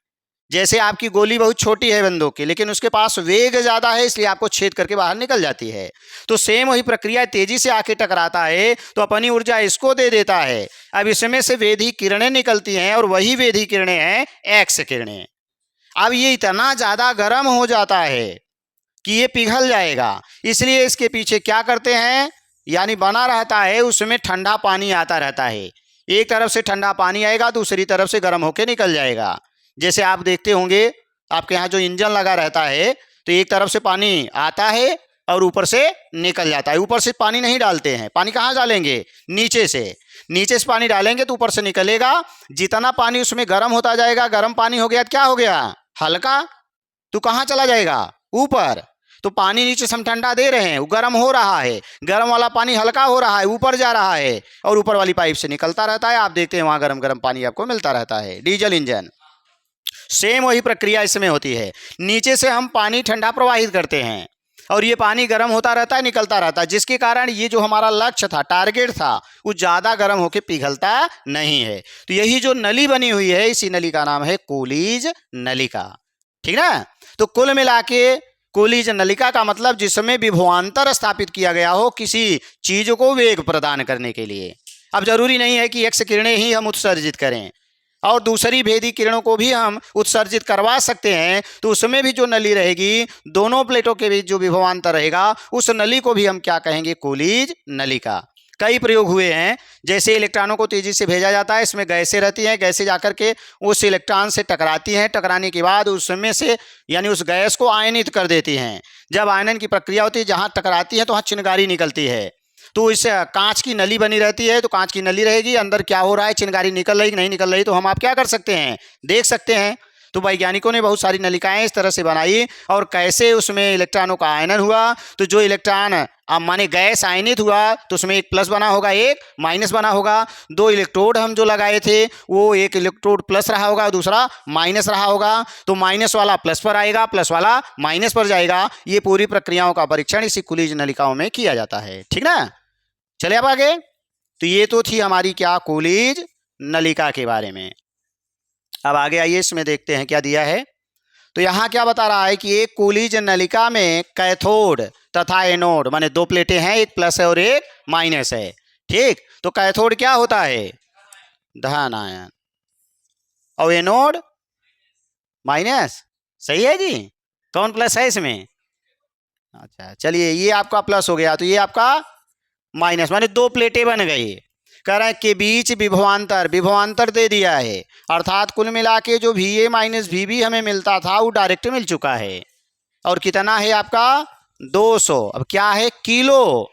जैसे आपकी गोली बहुत छोटी है बंदूक की, लेकिन उसके पास वेग ज़्यादा है, इसलिए आपको छेद करके बाहर निकल जाती है। तो सेम वही प्रक्रिया, तेजी से आके टकराता है तो अपनी ऊर्जा इसको दे देता है। अब इसमें से वेधी किरणें निकलती हैं, और वही वेधी किरणें हैं एक्स किरणें। अब ये इतना ज़्यादा गर्म हो जाता है कि ये पिघल जाएगा, इसलिए इसके पीछे क्या करते हैं, यानी बना रहता है उसमें ठंडा पानी आता रहता है। एक तरफ से ठंडा पानी आएगा, दूसरी तरफ से गर्म होकर निकल जाएगा। जैसे आप देखते होंगे आपके यहाँ जो इंजन लगा रहता है, तो एक तरफ से पानी आता है और ऊपर से निकल जाता है। ऊपर से पानी नहीं डालते हैं, पानी कहाँ डालेंगे, नीचे से। नीचे से पानी डालेंगे तो ऊपर से निकलेगा। जितना पानी उसमें गर्म होता जाएगा, गर्म पानी हो गया तो क्या हो गया, हल्का, तो कहाँ चला जाएगा, ऊपर। तो पानी नीचे से हम ठंडा दे रहे हैं, वो गर्म हो रहा है, गर्म वाला पानी हल्का हो रहा है, ऊपर जा रहा है, और ऊपर वाली पाइप से निकलता रहता है। आप देखते हैं वहाँ गर्म गर्म पानी आपको मिलता रहता है। डीजल इंजन, सेम वही प्रक्रिया इसमें होती है। नीचे से हम पानी ठंडा प्रवाहित करते हैं और ये पानी गर्म होता रहता है, निकलता रहता है, जिसके कारण ये जो हमारा लक्ष्य था, टारगेट था, वो ज़्यादा गर्म होकर पिघलता नहीं है। तो यही जो नली बनी हुई है, इसी नली का नाम है कुलीज नलिका, ठीक ना। तो कुल मिला के कुलीज नलिका का मतलब जिसमें विभवांतर स्थापित किया गया हो किसी चीज को वेग प्रदान करने के लिए। अब जरूरी नहीं है कि एक्स किरणें ही हम उत्सर्जित करें, और दूसरी भेदी किरणों को भी हम उत्सर्जित करवा सकते हैं। तो उसमें भी जो नली रहेगी, दोनों प्लेटों के बीच जो विभवांतर रहेगा, उस नली को भी हम क्या कहेंगे, कुलीज नलिका। कई प्रयोग हुए हैं, जैसे इलेक्ट्रॉनों को तेजी से भेजा जाता है, इसमें गैसें रहती हैं, गैसें जाकर के उस इलेक्ट्रॉन से टकराती हैं, टकराने के बाद उसमें से यानी उस गैस को आयनित कर देती हैं। जब आयनन की प्रक्रिया होती है, जहाँ टकराती है तो वहाँ चिनगारी निकलती है। तो इस कांच की नली बनी रहती है, तो कांच की नली रहेगी, अंदर क्या हो रहा है, चिनगारी निकल रही कि नहीं निकल रही, तो हम आप क्या कर सकते हैं, देख सकते हैं। तो वैज्ञानिकों ने बहुत सारी नलिकाएं इस तरह से बनाई, और कैसे उसमें इलेक्ट्रॉनों का आयनन हुआ। तो जो इलेक्ट्रॉन माने गैस आयनित हुआ तो उसमें एक प्लस बना होगा, एक माइनस बना होगा। 2 इलेक्ट्रोड हम जो लगाए थे, वो एक इलेक्ट्रोड प्लस रहा होगा, दूसरा माइनस रहा होगा। तो माइनस वाला प्लस पर आएगा, प्लस वाला माइनस पर जाएगा। ये पूरी प्रक्रियाओं का परीक्षण इसी कुलीज नलिकाओं में किया जाता है, ठीक ना। चलिए अब आगे। तो ये तो थी हमारी क्या, कूलिज नलिका के बारे में। अब आगे आइए, इसमें देखते हैं क्या दिया है। तो यहाँ क्या बता रहा है कि एक कूलिज नलिका में कैथोड तथा एनोड माने दो प्लेटें हैं, एक प्लस है और एक माइनस है। ठीक, तो कैथोड क्या होता है, धन आयन, और एनोड माइनस। सही है जी, कौन प्लस है इसमें, अच्छा चलिए ये आपका प्लस हो गया, तो ये आपका माइनस, माने दो प्लेटें बन गई। कह रहे हैं के बीच विभवांतर, विभवांतर दे दिया है, अर्थात कुल मिला के जो V A minus V B हमें मिलता था वो डायरेक्ट मिल चुका है। और कितना है आपका 200। अब क्या है, किलो,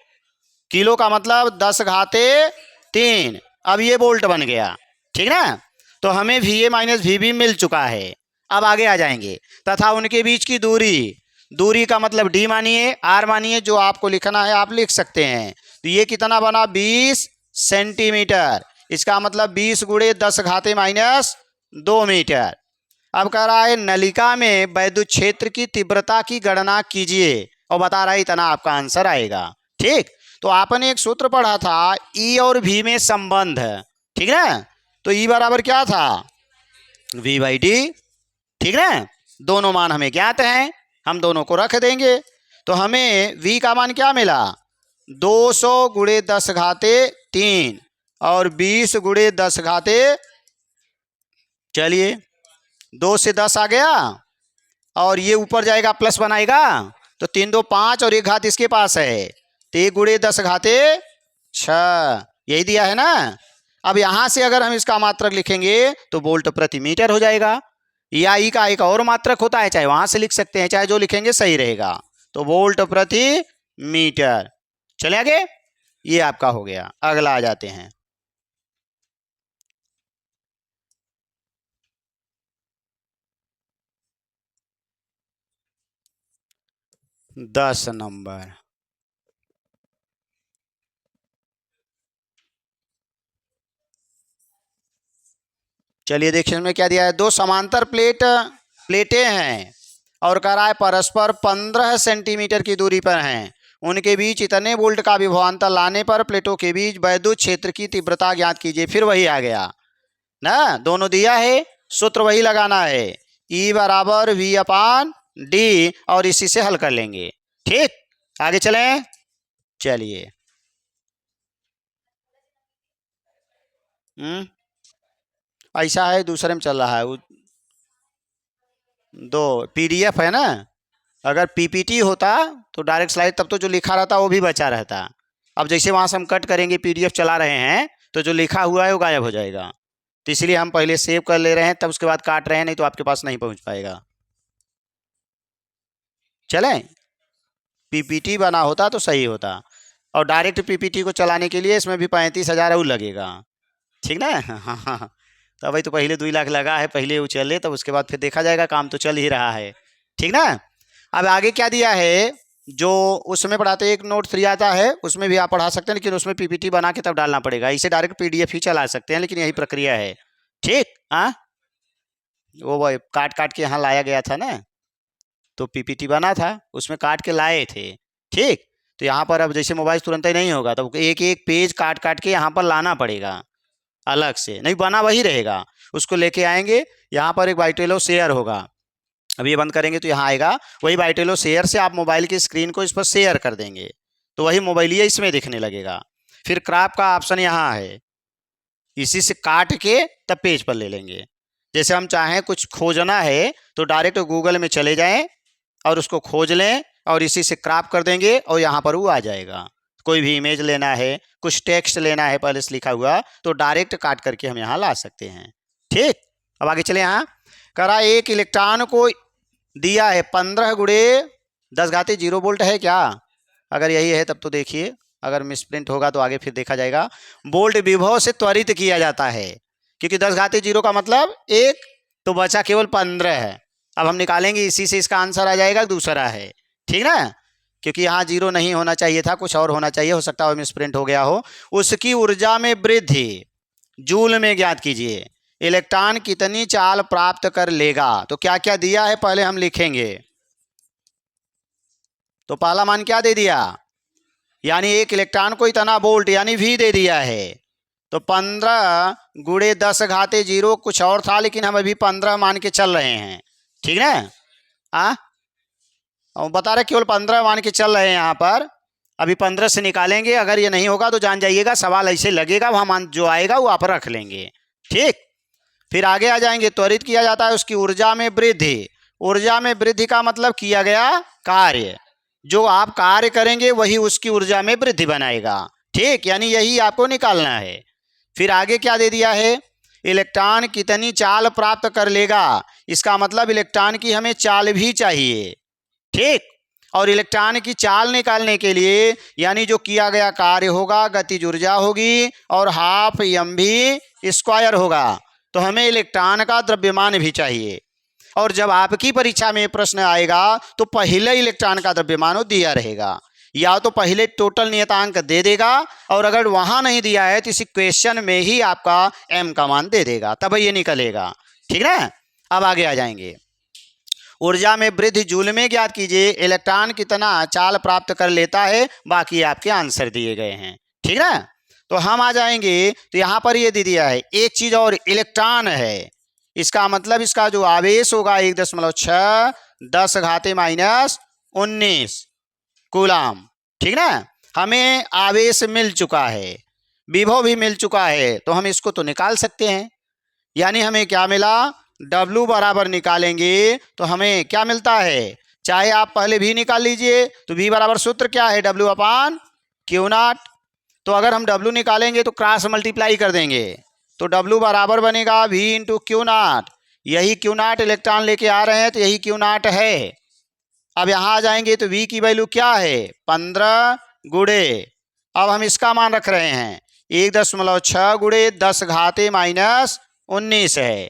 किलो का मतलब 10 घाते 3। अब ये वोल्ट बन गया, ठीक ना। तो हमें V A minus V B मिल चुका है। अब आगे आ जाएंगे, तथा उनके बीच की दूरी, दूरी का मतलब डी मानिए, आर मानिए, जो आपको लिखना है आप लिख सकते हैं। तो ये कितना बना, 20 सेंटीमीटर। इसका मतलब 20 गुणे 10 घाते माइनस 2 मीटर। अब कह रहा है नलिका में वैद्युत क्षेत्र की तीव्रता की गणना कीजिए, और बता रहा है इतना आपका आंसर आएगा। ठीक, तो आपने एक सूत्र पढ़ा था ई और वी में संबंध, ठीक ना। तो ई बराबर क्या था, वी बाई डी, ठीक ना। दोनों मान हमें ज्ञात हैं, हम दोनों को रख देंगे। तो हमें v का मान क्या मिला, 200 गुणे 10 घाते 3 और 20 गुणे 10 घाते, चलिए 2 से 10 आ गया, और ये ऊपर जाएगा प्लस बनाएगा, तो 3 2 5 और एक घात इसके पास है, तो 1 गुणे 10 घाते 6, यही दिया है ना। अब यहाँ से अगर हम इसका मात्रक लिखेंगे तो वोल्ट प्रति मीटर हो जाएगा, या ई का एक और मात्रक होता है, चाहे वहां से लिख सकते हैं, चाहे जो लिखेंगे सही रहेगा। तो वोल्ट प्रति मीटर। चले आगे, ये आपका हो गया। अगला आ जाते हैं, दस नंबर। चलिए देखिए इसमें क्या दिया है, दो समांतर प्लेटें हैं और कह रहा है परस्पर 15 सेंटीमीटर की दूरी पर हैं, उनके बीच इतने वोल्ट का विभवांतर लाने पर प्लेटों के बीच वैद्युत क्षेत्र की तीव्रता ज्ञात कीजिए। फिर वही आ गया ना, दोनों दिया है, सूत्र वही लगाना है, ई बराबर वी अपान डी, और इसी से हल कर लेंगे। ठीक, आगे चलें, चलिए ऐसा है, दूसरे में चल रहा है वो, दो पीडीएफ है ना, अगर पीपीटी होता तो डायरेक्ट स्लाइड, तब तो जो लिखा रहता वो भी बचा रहता। अब जैसे वहाँ से हम कट करेंगे, पीडीएफ चला रहे हैं, तो जो लिखा हुआ है वो गायब हो जाएगा। तो इसलिए हम पहले सेव कर ले रहे हैं, तब उसके बाद काट रहे हैं, नहीं तो आपके पास नहीं पहुँच पाएगा। चलें, पीपीटी बना होता तो सही होता, और डायरेक्ट पीपीटी को चलाने के लिए इसमें भी 35,000 और लगेगा, ठीक ना। हाँ हाँ, तो भाई तो पहले 2 लाख लगा है, पहले वो चले तब उसके बाद फिर देखा जाएगा, काम तो चल ही रहा है, ठीक ना। अब आगे क्या दिया है, जो उसमें पढ़ाते एक नोट 3 आता है, उसमें भी आप पढ़ा सकते हैं, लेकिन उसमें पीपीटी बना के तब डालना पड़ेगा, इसे डायरेक्ट पीडीएफ ही चला सकते हैं, लेकिन यही प्रक्रिया है। ठीक, हाँ वो काट काट के यहाँ लाया गया था ना, तो पीपीटी बना था, उसमें काट के लाए थे। ठीक, तो यहाँ पर अब जैसे मोबाइल तुरंत ही नहीं होगा, तो एक एक पेज काट काट के यहाँ पर लाना पड़ेगा अलग से, नहीं बना वही रहेगा। उसको लेके आएंगे, यहाँ पर एक बाइटेलो शेयर होगा, अब ये बंद करेंगे तो यहाँ आएगा, वही बाइटेलो शेयर से आप मोबाइल की स्क्रीन को इस पर शेयर कर देंगे, तो वही मोबाइल इसमें दिखने लगेगा। फिर क्रॉप का ऑप्शन यहाँ है, इसी से काट के तब पेज पर ले लेंगे। जैसे हम चाहें कुछ खोजना है तो डायरेक्ट गूगल में चले जाएं और उसको खोज लें, और इसी से क्रॉप कर देंगे और यहाँ पर वो आ जाएगा। कोई भी इमेज लेना है, कुछ टेक्स्ट लेना है पहले से लिखा हुआ, तो डायरेक्ट काट करके हम यहाँ ला सकते हैं। ठीक, अब आगे चले, यहाँ करा एक इलेक्ट्रॉन को दिया है 15 गुणे 10 घाते 0 वोल्ट है क्या, अगर यही है तब तो देखिए, अगर मिसप्रिंट होगा तो आगे फिर देखा जाएगा। वोल्ट विभव से त्वरित किया जाता है, क्योंकि 10 घाते 0 का मतलब 1, तो बचा केवल 15 है। अब हम निकालेंगे, इसी से इसका आंसर आ जाएगा, दूसरा है, ठीक ना, क्योंकि यहाँ 0 नहीं होना चाहिए था, कुछ और होना चाहिए, हो सकता है मिसप्रिंट हो गया हो। उसकी ऊर्जा में वृद्धि जूल में ज्ञात कीजिए, इलेक्ट्रॉन कितनी चाल प्राप्त कर लेगा। तो क्या क्या दिया है पहले हम लिखेंगे, तो पहला मान क्या दे दिया, यानी एक इलेक्ट्रॉन को इतना वोल्ट यानी V दे दिया है। तो 15 गुणे 10 घाते 0 कुछ और था, लेकिन हम अभी 15 मान के चल रहे हैं, ठीक ना। हाँ, और बता रहे केवल 15 मान के चल रहे हैं यहाँ पर। अभी 15 से निकालेंगे, अगर ये नहीं होगा तो जान जाइएगा सवाल ऐसे लगेगा, वहाँ मान जो आएगा वो आप रख लेंगे, ठीक। फिर आगे आ जाएंगे, त्वरित किया जाता है उसकी ऊर्जा में वृद्धि। ऊर्जा में वृद्धि का मतलब किया गया कार्य, जो आप कार्य करेंगे वही उसकी ऊर्जा में वृद्धि बनाएगा, ठीक, यानी यही आपको निकालना है। फिर आगे क्या दे दिया है, इलेक्ट्रॉन कितनी चाल प्राप्त कर लेगा, इसका मतलब इलेक्ट्रॉन की हमें चाल भी चाहिए, ठीक। और इलेक्ट्रॉन की चाल निकालने के लिए यानी जो किया गया कार्य होगा, गतिज ऊर्जा होगी और हाफ mv स्क्वायर होगा, तो हमें इलेक्ट्रॉन का द्रव्यमान भी चाहिए। और जब आपकी परीक्षा में प्रश्न आएगा तो पहले इलेक्ट्रॉन का द्रव्यमान दिया रहेगा, या तो पहले टोटल नियतांक दे देगा, और अगर वहां नहीं दिया है तो इसी क्वेश्चन में ही आपका m का मान दे देगा, तब ये निकलेगा, ठीक ना। अब आगे आ जाएंगे, ऊर्जा में वृद्धि जूल में ज्ञात कीजिए, इलेक्ट्रॉन कितना चाल प्राप्त कर लेता है, बाकी आपके आंसर दिए गए हैं, ठीक ना। तो हम आ जाएंगे, तो यहाँ पर ये दे दिया है एक चीज और, इलेक्ट्रॉन है, इसका मतलब इसका जो आवेश होगा 1.6 10 घाते -19 कूलाम, ठीक ना। हमें आवेश मिल चुका है, विभव भी मिल चुका है, तो हम इसको तो निकाल सकते हैं। यानी हमें क्या मिला, W बराबर निकालेंगे तो हमें क्या मिलता है, चाहे आप पहले भी निकाल लीजिए, तो V बराबर सूत्र क्या है, W/Q0। तो अगर हम W निकालेंगे तो क्रॉस मल्टीप्लाई कर देंगे, तो W बराबर बनेगा V × Q0। यही Q0 इलेक्ट्रॉन लेके आ रहे हैं, तो यही Q0 है। अब यहाँ आ जाएंगे तो V की वैल्यू क्या है, 15 गुणे, अब हम इसका मान रख रहे हैं 1.6 गुणे 10 घाते -19 है,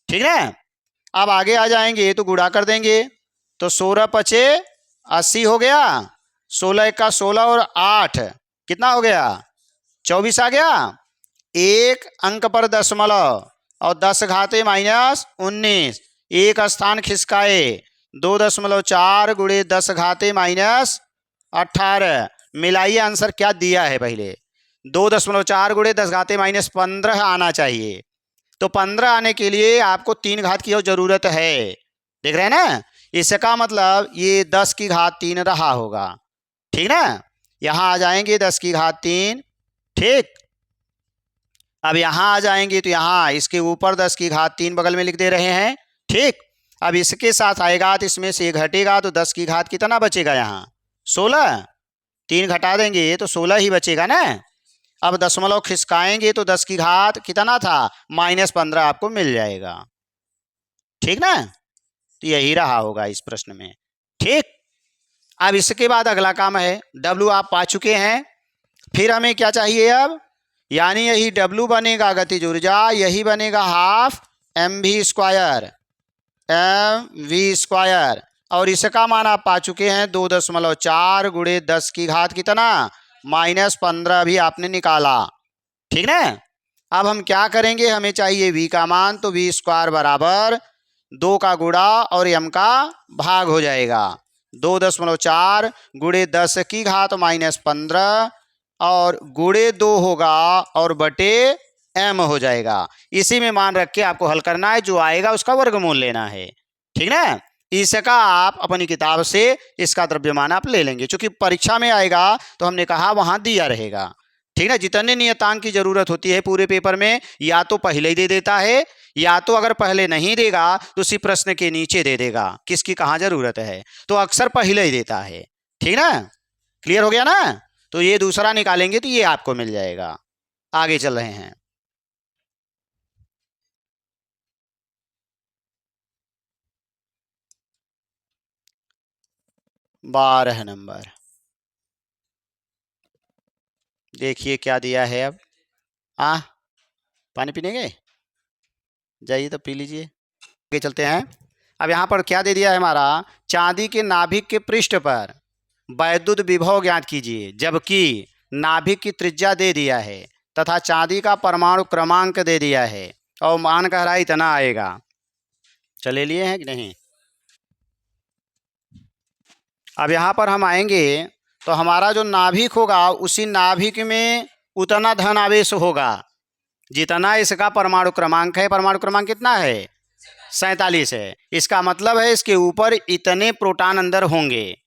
ठीक है। अब आगे आ जाएंगे तो गुणा कर देंगे, तो 16 पचे 80 हो गया, 16 का 16 और 8 कितना हो गया, 24 आ गया। एक अंक पर दशमलव और 10 घाते -19, एक स्थान खिसकाए, 2.4 गुणे 10 घाते -18, मिलाइए आंसर क्या दिया है, पहले 2.4 गुणे 10 घाते -15 आना चाहिए, तो 15 आने के लिए आपको 3 घात की जरूरत है, देख रहे हैं ना। इसका मतलब ये 10 की घात 3 रहा होगा, ठीक ना। यहाँ आ जाएंगे 10 की घात 3, ठीक। अब यहाँ आ जाएंगे तो यहाँ इसके ऊपर 10 की घात 3 बगल में लिख दे रहे हैं, ठीक। अब इसके साथ आएगा तो इसमें से घटेगा, तो 10 की घात कितना बचेगा, यहाँ 16, 3 घटा देंगे तो 16 ही बचेगा ना। अब दशमलव खिसकाएंगे तो 10 की घात कितना था, -15 आपको मिल जाएगा, ठीक ना। तो यही रहा होगा इस प्रश्न में, ठीक। अब इसके बाद अगला काम है, W आप पा चुके हैं, फिर हमें क्या चाहिए अब, यानी यही W बनेगा गतिज ऊर्जा, यही बनेगा हाफ mv² और इसका मान आप पा चुके हैं 2.4 गुणे 10 की घात कितना, -15 भी आपने निकाला, ठीक ना। अब हम क्या करेंगे, हमें चाहिए V का मान, तो V² बराबर 2 का गुणा और m का भाग हो जाएगा, 2.4 गुणे 10 की घात -15 और गुणे 2 होगा और बटे m हो जाएगा। इसी में मान रख के आपको हल करना है, जो आएगा उसका वर्गमूल लेना है, ठीक ना। इसका आप अपनी किताब से इसका द्रव्यमान आप ले लेंगे, क्योंकि परीक्षा में आएगा तो हमने कहा वहां दिया रहेगा, ठीक ना। जितने नियतांक की जरूरत होती है पूरे पेपर में, या तो पहले ही दे देता है, या तो अगर पहले नहीं देगा तो उसी प्रश्न के नीचे दे देगा किसकी कहाँ जरूरत है, तो अक्सर पहले ही देता है, ठीक ना। क्लियर हो गया ना। तो ये दूसरा निकालेंगे तो ये आपको मिल जाएगा। आगे चल रहे हैं, 12 नंबर, देखिए क्या दिया है। अब पानी पीने गए, जाइए तो पी लीजिए। आगे चलते हैं। अब यहाँ पर क्या दे दिया है हमारा, चांदी के नाभिक के पृष्ठ पर वैद्युत विभव ज्ञात कीजिए, जबकि नाभिक की त्रिज्या दे दिया है तथा चांदी का परमाणु क्रमांक दे दिया है और मान कह रहा है इतना आएगा। चले लिए हैं कि नहीं। अब यहाँ पर हम आएंगे तो हमारा जो नाभिक होगा उसी नाभिक में उतना धन आवेश होगा जितना इसका परमाणु क्रमांक है। परमाणु क्रमांक कितना है? 47 है। इसका मतलब है इसके ऊपर इतने प्रोटॉन अंदर होंगे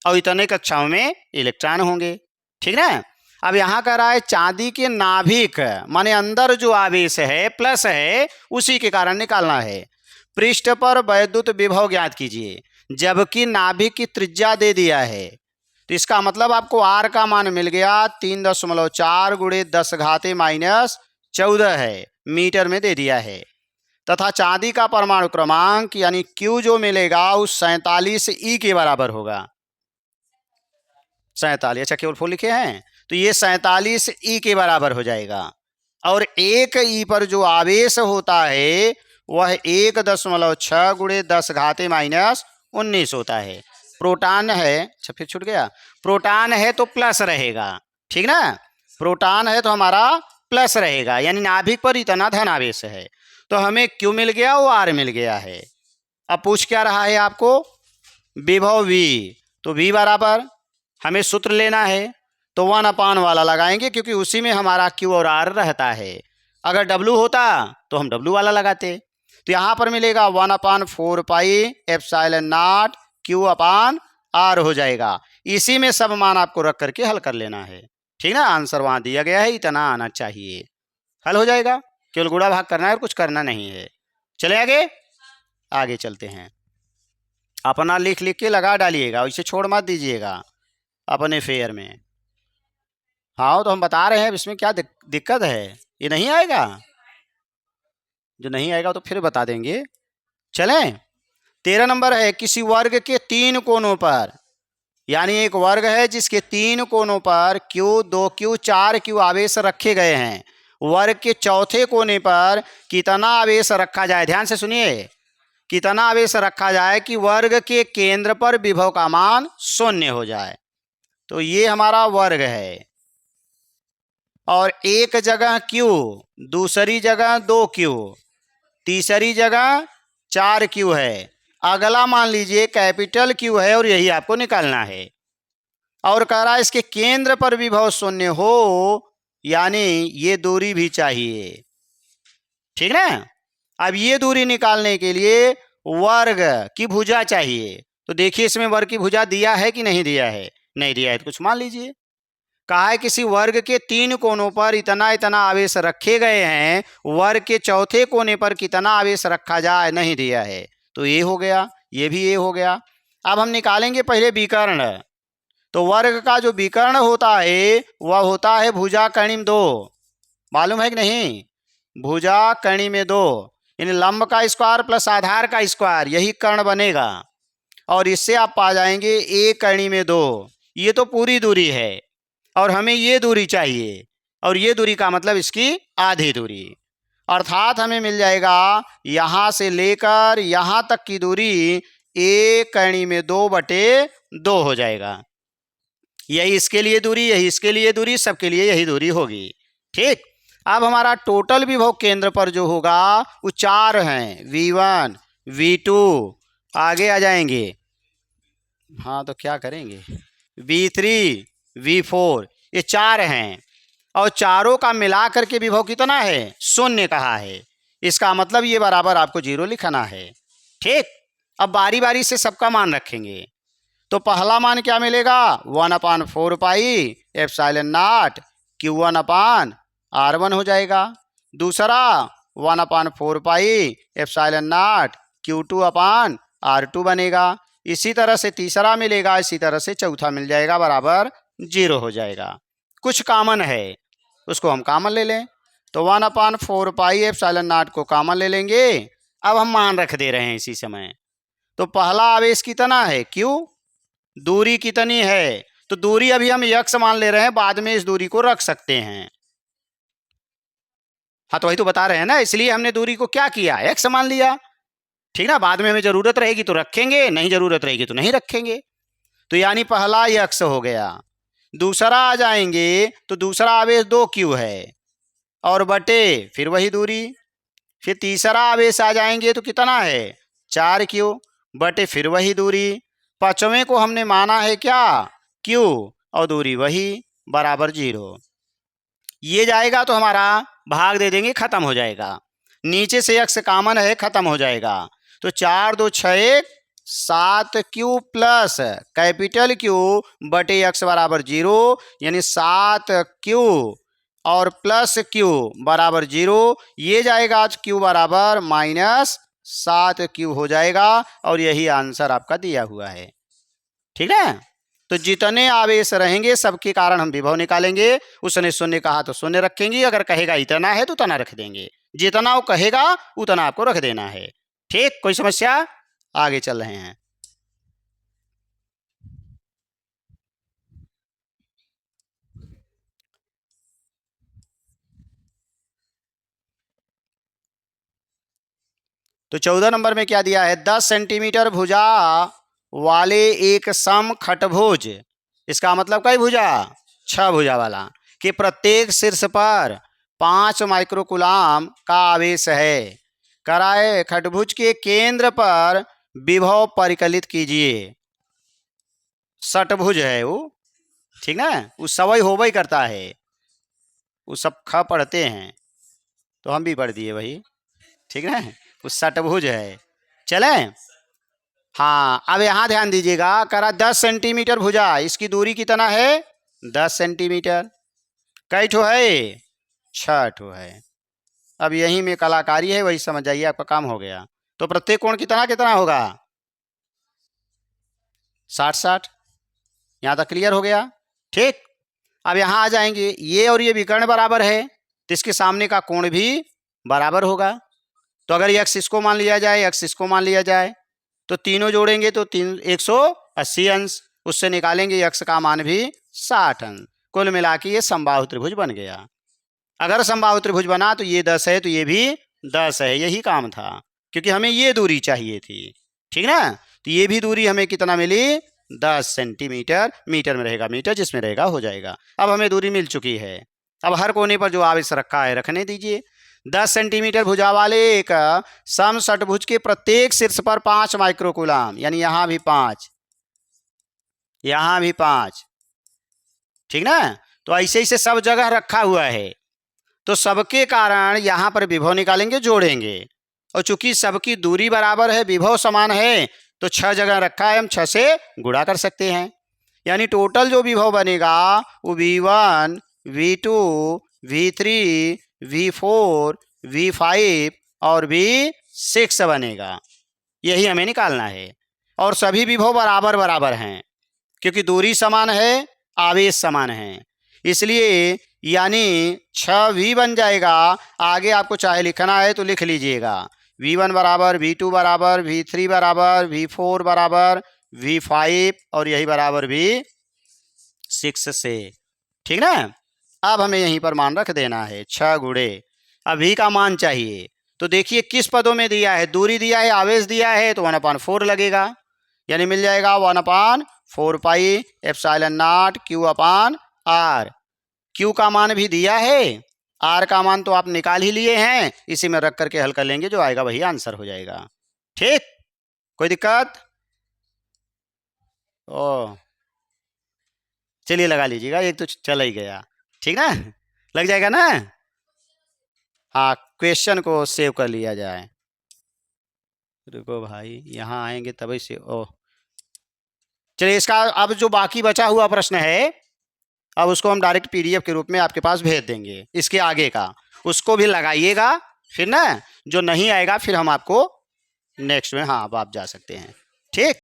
और इतने कक्षाओं में इलेक्ट्रॉन होंगे। ठीक ना। अब यहाँ कह रहा है चांदी के नाभिक माने अंदर जो आवेश है प्लस है उसी के कारण निकालना है। पृष्ठ पर वैद्युत विभव ज्ञात कीजिए, जबकि नाभिक की त्रिज्या दे दिया है। तो इसका मतलब आपको आर का मान मिल गया 3.4 × 10⁻⁻14 है, मीटर में दे दिया है। तथा चांदी का परमाणु क्रमांक यानी Q जो मिलेगा उस 47 E के बराबर होगा। 47, अच्छा केवल 4 लिखे हैं तो ये 47 E के बराबर हो जाएगा। और 1 E पर जो आवेश होता है वह 1.6 × 10⁻⁻19 होता है। प्रोटॉन है, अच्छा फिर छूट गया, प्रोटॉन है तो प्लस रहेगा। ठीक ना, प्रोटॉन है तो हमारा प्लस रहेगा, यानी नाभिक पर इतना धन आवेश है। तो हमें Q मिल गया, वो R मिल गया है। अब पूछ क्या रहा है आपको? विभव V। तो V बराबर हमें सूत्र लेना है तो 1/, वाला लगाएंगे क्योंकि उसी में हमारा Q और R रहता है। अगर W होता तो हम W वाला लगाते। तो यहाँ पर मिलेगा 1/4πε0 Q/R हो जाएगा। इसी में सब मान आपको रख करके हल कर लेना है। ठीक ना, आंसर वहाँ दिया गया है, इतना आना चाहिए, हल हो जाएगा। केवल गुणा भाग करना है और कुछ करना नहीं है। चले आगे चलते हैं। अपना लिख लिख के लगा डालिएगा, इसे छोड़ मत दीजिएगा अपने फेयर में। हाँ तो हम बता रहे हैं इसमें क्या दिक्कत है। ये नहीं आएगा, जो नहीं आएगा तो फिर बता देंगे। चलें, 13 नंबर है, किसी वर्ग के 3 कोनों पर, यानी एक वर्ग है जिसके 3 कोनों पर Q, 2Q, 4Q आवेश रखे गए हैं। वर्ग के चौथे कोने पर कितना आवेश रखा जाए, ध्यान से सुनिए, कितना आवेश रखा जाए कि वर्ग के केंद्र पर विभव का मान 0 हो जाए। तो ये हमारा वर्ग है और एक जगह Q, दूसरी जगह 2Q, तीसरी जगह 4Q है। अगला मान लीजिए कैपिटल Q है और यही आपको निकालना है। और कह रहा है इसके केंद्र पर विभव 0 हो, यानी ये दूरी भी चाहिए। ठीक ना। अब ये दूरी निकालने के लिए वर्ग की भुजा चाहिए। तो देखिए इसमें वर्ग की भुजा दिया है कि नहीं दिया है? नहीं दिया है तो कुछ मान लीजिए। कहा है किसी वर्ग के 3 कोनों पर इतना इतना आवेश रखे गए हैं, वर्ग के चौथे कोने पर कितना आवेश रखा जाए, नहीं दिया है। तो ये हो गया, ये भी ये हो गया। अब हम निकालेंगे पहले विकर्ण। तो वर्ग का जो विकर्ण होता है वह होता है भुजा कर्ण में 2, मालूम है कि नहीं? भुजा कर्ण में 2 यानी लंब का स्क्वायर प्लस आधार का स्क्वायर, यही कर्ण बनेगा। और इससे आप पा जाएंगे 1 कर्ण में 2, ये तो पूरी दूरी है और हमें ये दूरी चाहिए, और ये दूरी का मतलब इसकी आधी दूरी, अर्थात हमें मिल जाएगा यहाँ से लेकर यहाँ तक की दूरी 1 कर्ण में 2/2 हो जाएगा। यही इसके लिए दूरी, यही इसके लिए दूरी, सबके लिए यही दूरी होगी। ठीक, अब हमारा टोटल विभव केंद्र पर जो होगा वो 4 हैं, V1, V2, आगे आ जाएंगे, हाँ तो क्या करेंगे, V3, V4, ये 4 हैं और चारों का मिला करके विभव कितना है? 0 कहा है। इसका मतलब ये बराबर आपको 0 लिखना है। ठीक, अब बारी बारी से सबका मान रखेंगे। तो पहला मान क्या मिलेगा? 1/4πε0 Q1/R1 हो जाएगा। दूसरा 1/4πε0 Q2/R2 बनेगा। इसी तरह से तीसरा मिलेगा, इसी तरह से चौथा मिल जाएगा, बराबर 0 हो जाएगा। कुछ कॉमन है उसको हम कॉमन ले लें। तो 1/4πε0 को कॉमन ले लेंगे। अब हम मान रख दे रहे हैं इसी समय। तो पहला आवेश कितना है? Q, दूरी कितनी है? तो दूरी अभी हम x मान ले रहे हैं, बाद में इस दूरी को रख सकते हैं। हाँ तो वही तो बता रहे हैं ना, इसलिए हमने दूरी को क्या किया, x मान लिया। ठीक ना, बाद में हमें जरूरत रहेगी तो रखेंगे, नहीं जरूरत रहेगी तो नहीं रखेंगे। तो यानी पहला x हो गया। दूसरा आ जाएंगे तो दूसरा आवेश 2Q है और बटे फिर वही दूरी। फिर तीसरा आवेश आ जाएंगे तो कितना है? 4Q बटे फिर वही दूरी। पांचवें को हमने माना है क्या? Q, और दूरी वही बराबर 0। ये जाएगा तो हमारा भाग दे देंगे, खत्म हो जाएगा। नीचे से x कॉमन है, खत्म हो जाएगा। तो 4 2 6 1 7 क्यू प्लस कैपिटल क्यू बटे x बराबर 0, यानी 7 क्यू और प्लस क्यू बराबर 0। ये जाएगा तो क्यू बराबर -7 क्यू हो जाएगा और यही आंसर आपका दिया हुआ है। ठीक है, तो जितने आवेश रहेंगे सबके कारण हम विभव निकालेंगे। उसने शून्य कहा तो शून्य रखेंगे, अगर कहेगा इतना है तो उतना रख देंगे, जितना वो कहेगा उतना आपको रख देना है। ठीक, कोई समस्या? आगे चल रहे हैं। तो 14 नंबर में क्या दिया है? 10 सेंटीमीटर भुजा वाले एक समखटभुज, इसका मतलब कई भुजा? 6 भुजा वाला, कि प्रत्येक शीर्ष पर 5 माइक्रोकुलाम का आवेश है। कराए खटभुज के केंद्र पर विभव परिकलित कीजिए। षटभुज है वो, ठीक ना, वो सवई होवई करता है, वो सब ख पढ़ते हैं तो हम भी पढ़ दिए वही, ठीक ना, वो षटभुज है। चले, हाँ अब यहाँ ध्यान दीजिएगा। करा 10 सेंटीमीटर भुजा, इसकी दूरी कितना है? 10 सेंटीमीटर। कई ठो है? 6 ठो है। अब यहीं में कलाकारी है, वही समझ जाइए, आपका काम हो गया। तो प्रत्येक कोण कितना कितना होगा? 60 60। यहाँ तक क्लियर हो गया? ठीक, अब यहाँ आ जाएंगे, ये और ये विकर्ण बराबर है तो इसके सामने का कोण भी बराबर होगा। तो अगर x इसको मान लिया जाए, x इसको मान लिया जाए, तो तीनों जोड़ेंगे तो 180 अंश, उससे निकालेंगे x का मान भी 60 अंश। कुल मिला के ये समबाहु त्रिभुज बन गया। अगर समबाहु त्रिभुज बना तो ये 10 है तो ये भी 10 है, यही काम था, क्योंकि हमें ये दूरी चाहिए थी। ठीक ना, तो ये भी दूरी हमें कितना मिली? 10 सेंटीमीटर। मीटर में रहेगा मीटर, जिसमें रहेगा हो जाएगा। अब हमें दूरी मिल चुकी है। अब हर कोने पर जो आवेश रखा है रखने दीजिए। 10 सेंटीमीटर भुजा वाले एक समषटभुज के प्रत्येक शीर्ष पर 5 माइक्रोकुलाम, यानी यहाँ भी 5, यहाँ भी 5, ठीक ना। तो ऐसे ऐसे सब जगह रखा हुआ है, तो सबके कारण यहाँ पर विभव निकालेंगे, जोड़ेंगे, और चूंकि सबकी दूरी बराबर है, विभव समान है, तो 6 जगह रखा है, हम 6 से गुणा कर सकते हैं। यानी टोटल जो विभव बनेगा वो V1 V2 V3 V4 V5 और V6 बनेगा। यही हमें निकालना है। और सभी विभव बराबर बराबर हैं, क्योंकि दूरी समान है, आवेश समान है, इसलिए यानी 6V बन जाएगा। आगे आपको चाहे लिखना है तो लिख लीजिएगा, V1 बराबर V2 बराबर V3 बराबर V4 बराबर V5 और यही बराबर V6 से। ठीक ना, अब हमें यहीं पर मान रख देना है 6 गुणे, अब V का मान चाहिए। तो देखिए किस पदों में दिया है, दूरी दिया है, आवेश दिया है, तो 1/4 लगेगा, यानी मिल जाएगा 1/4 pi epsilon not Q/R। Q का मान भी दिया है, R का मान तो आप निकाल ही लिए हैं, इसी में रख करके हल कर लेंगे, जो आएगा वही आंसर हो जाएगा। ठीक, कोई दिक्कत? ओ चलिए लगा लीजिएगा, एक तो चल ही गया, ठीक ना, लग जाएगा ना। हाँ, क्वेश्चन को सेव कर लिया जाए। रुको भाई, यहाँ आएंगे तभी से। ओ चलिए, इसका अब जो बाकी बचा हुआ प्रश्न है, अब उसको हम डायरेक्ट PDF के रूप में आपके पास भेज देंगे। इसके आगे का उसको भी लगाइएगा, फिर ना जो नहीं आएगा फिर हम आपको नेक्स्ट में, हाँ अब आप जा सकते हैं। ठीक।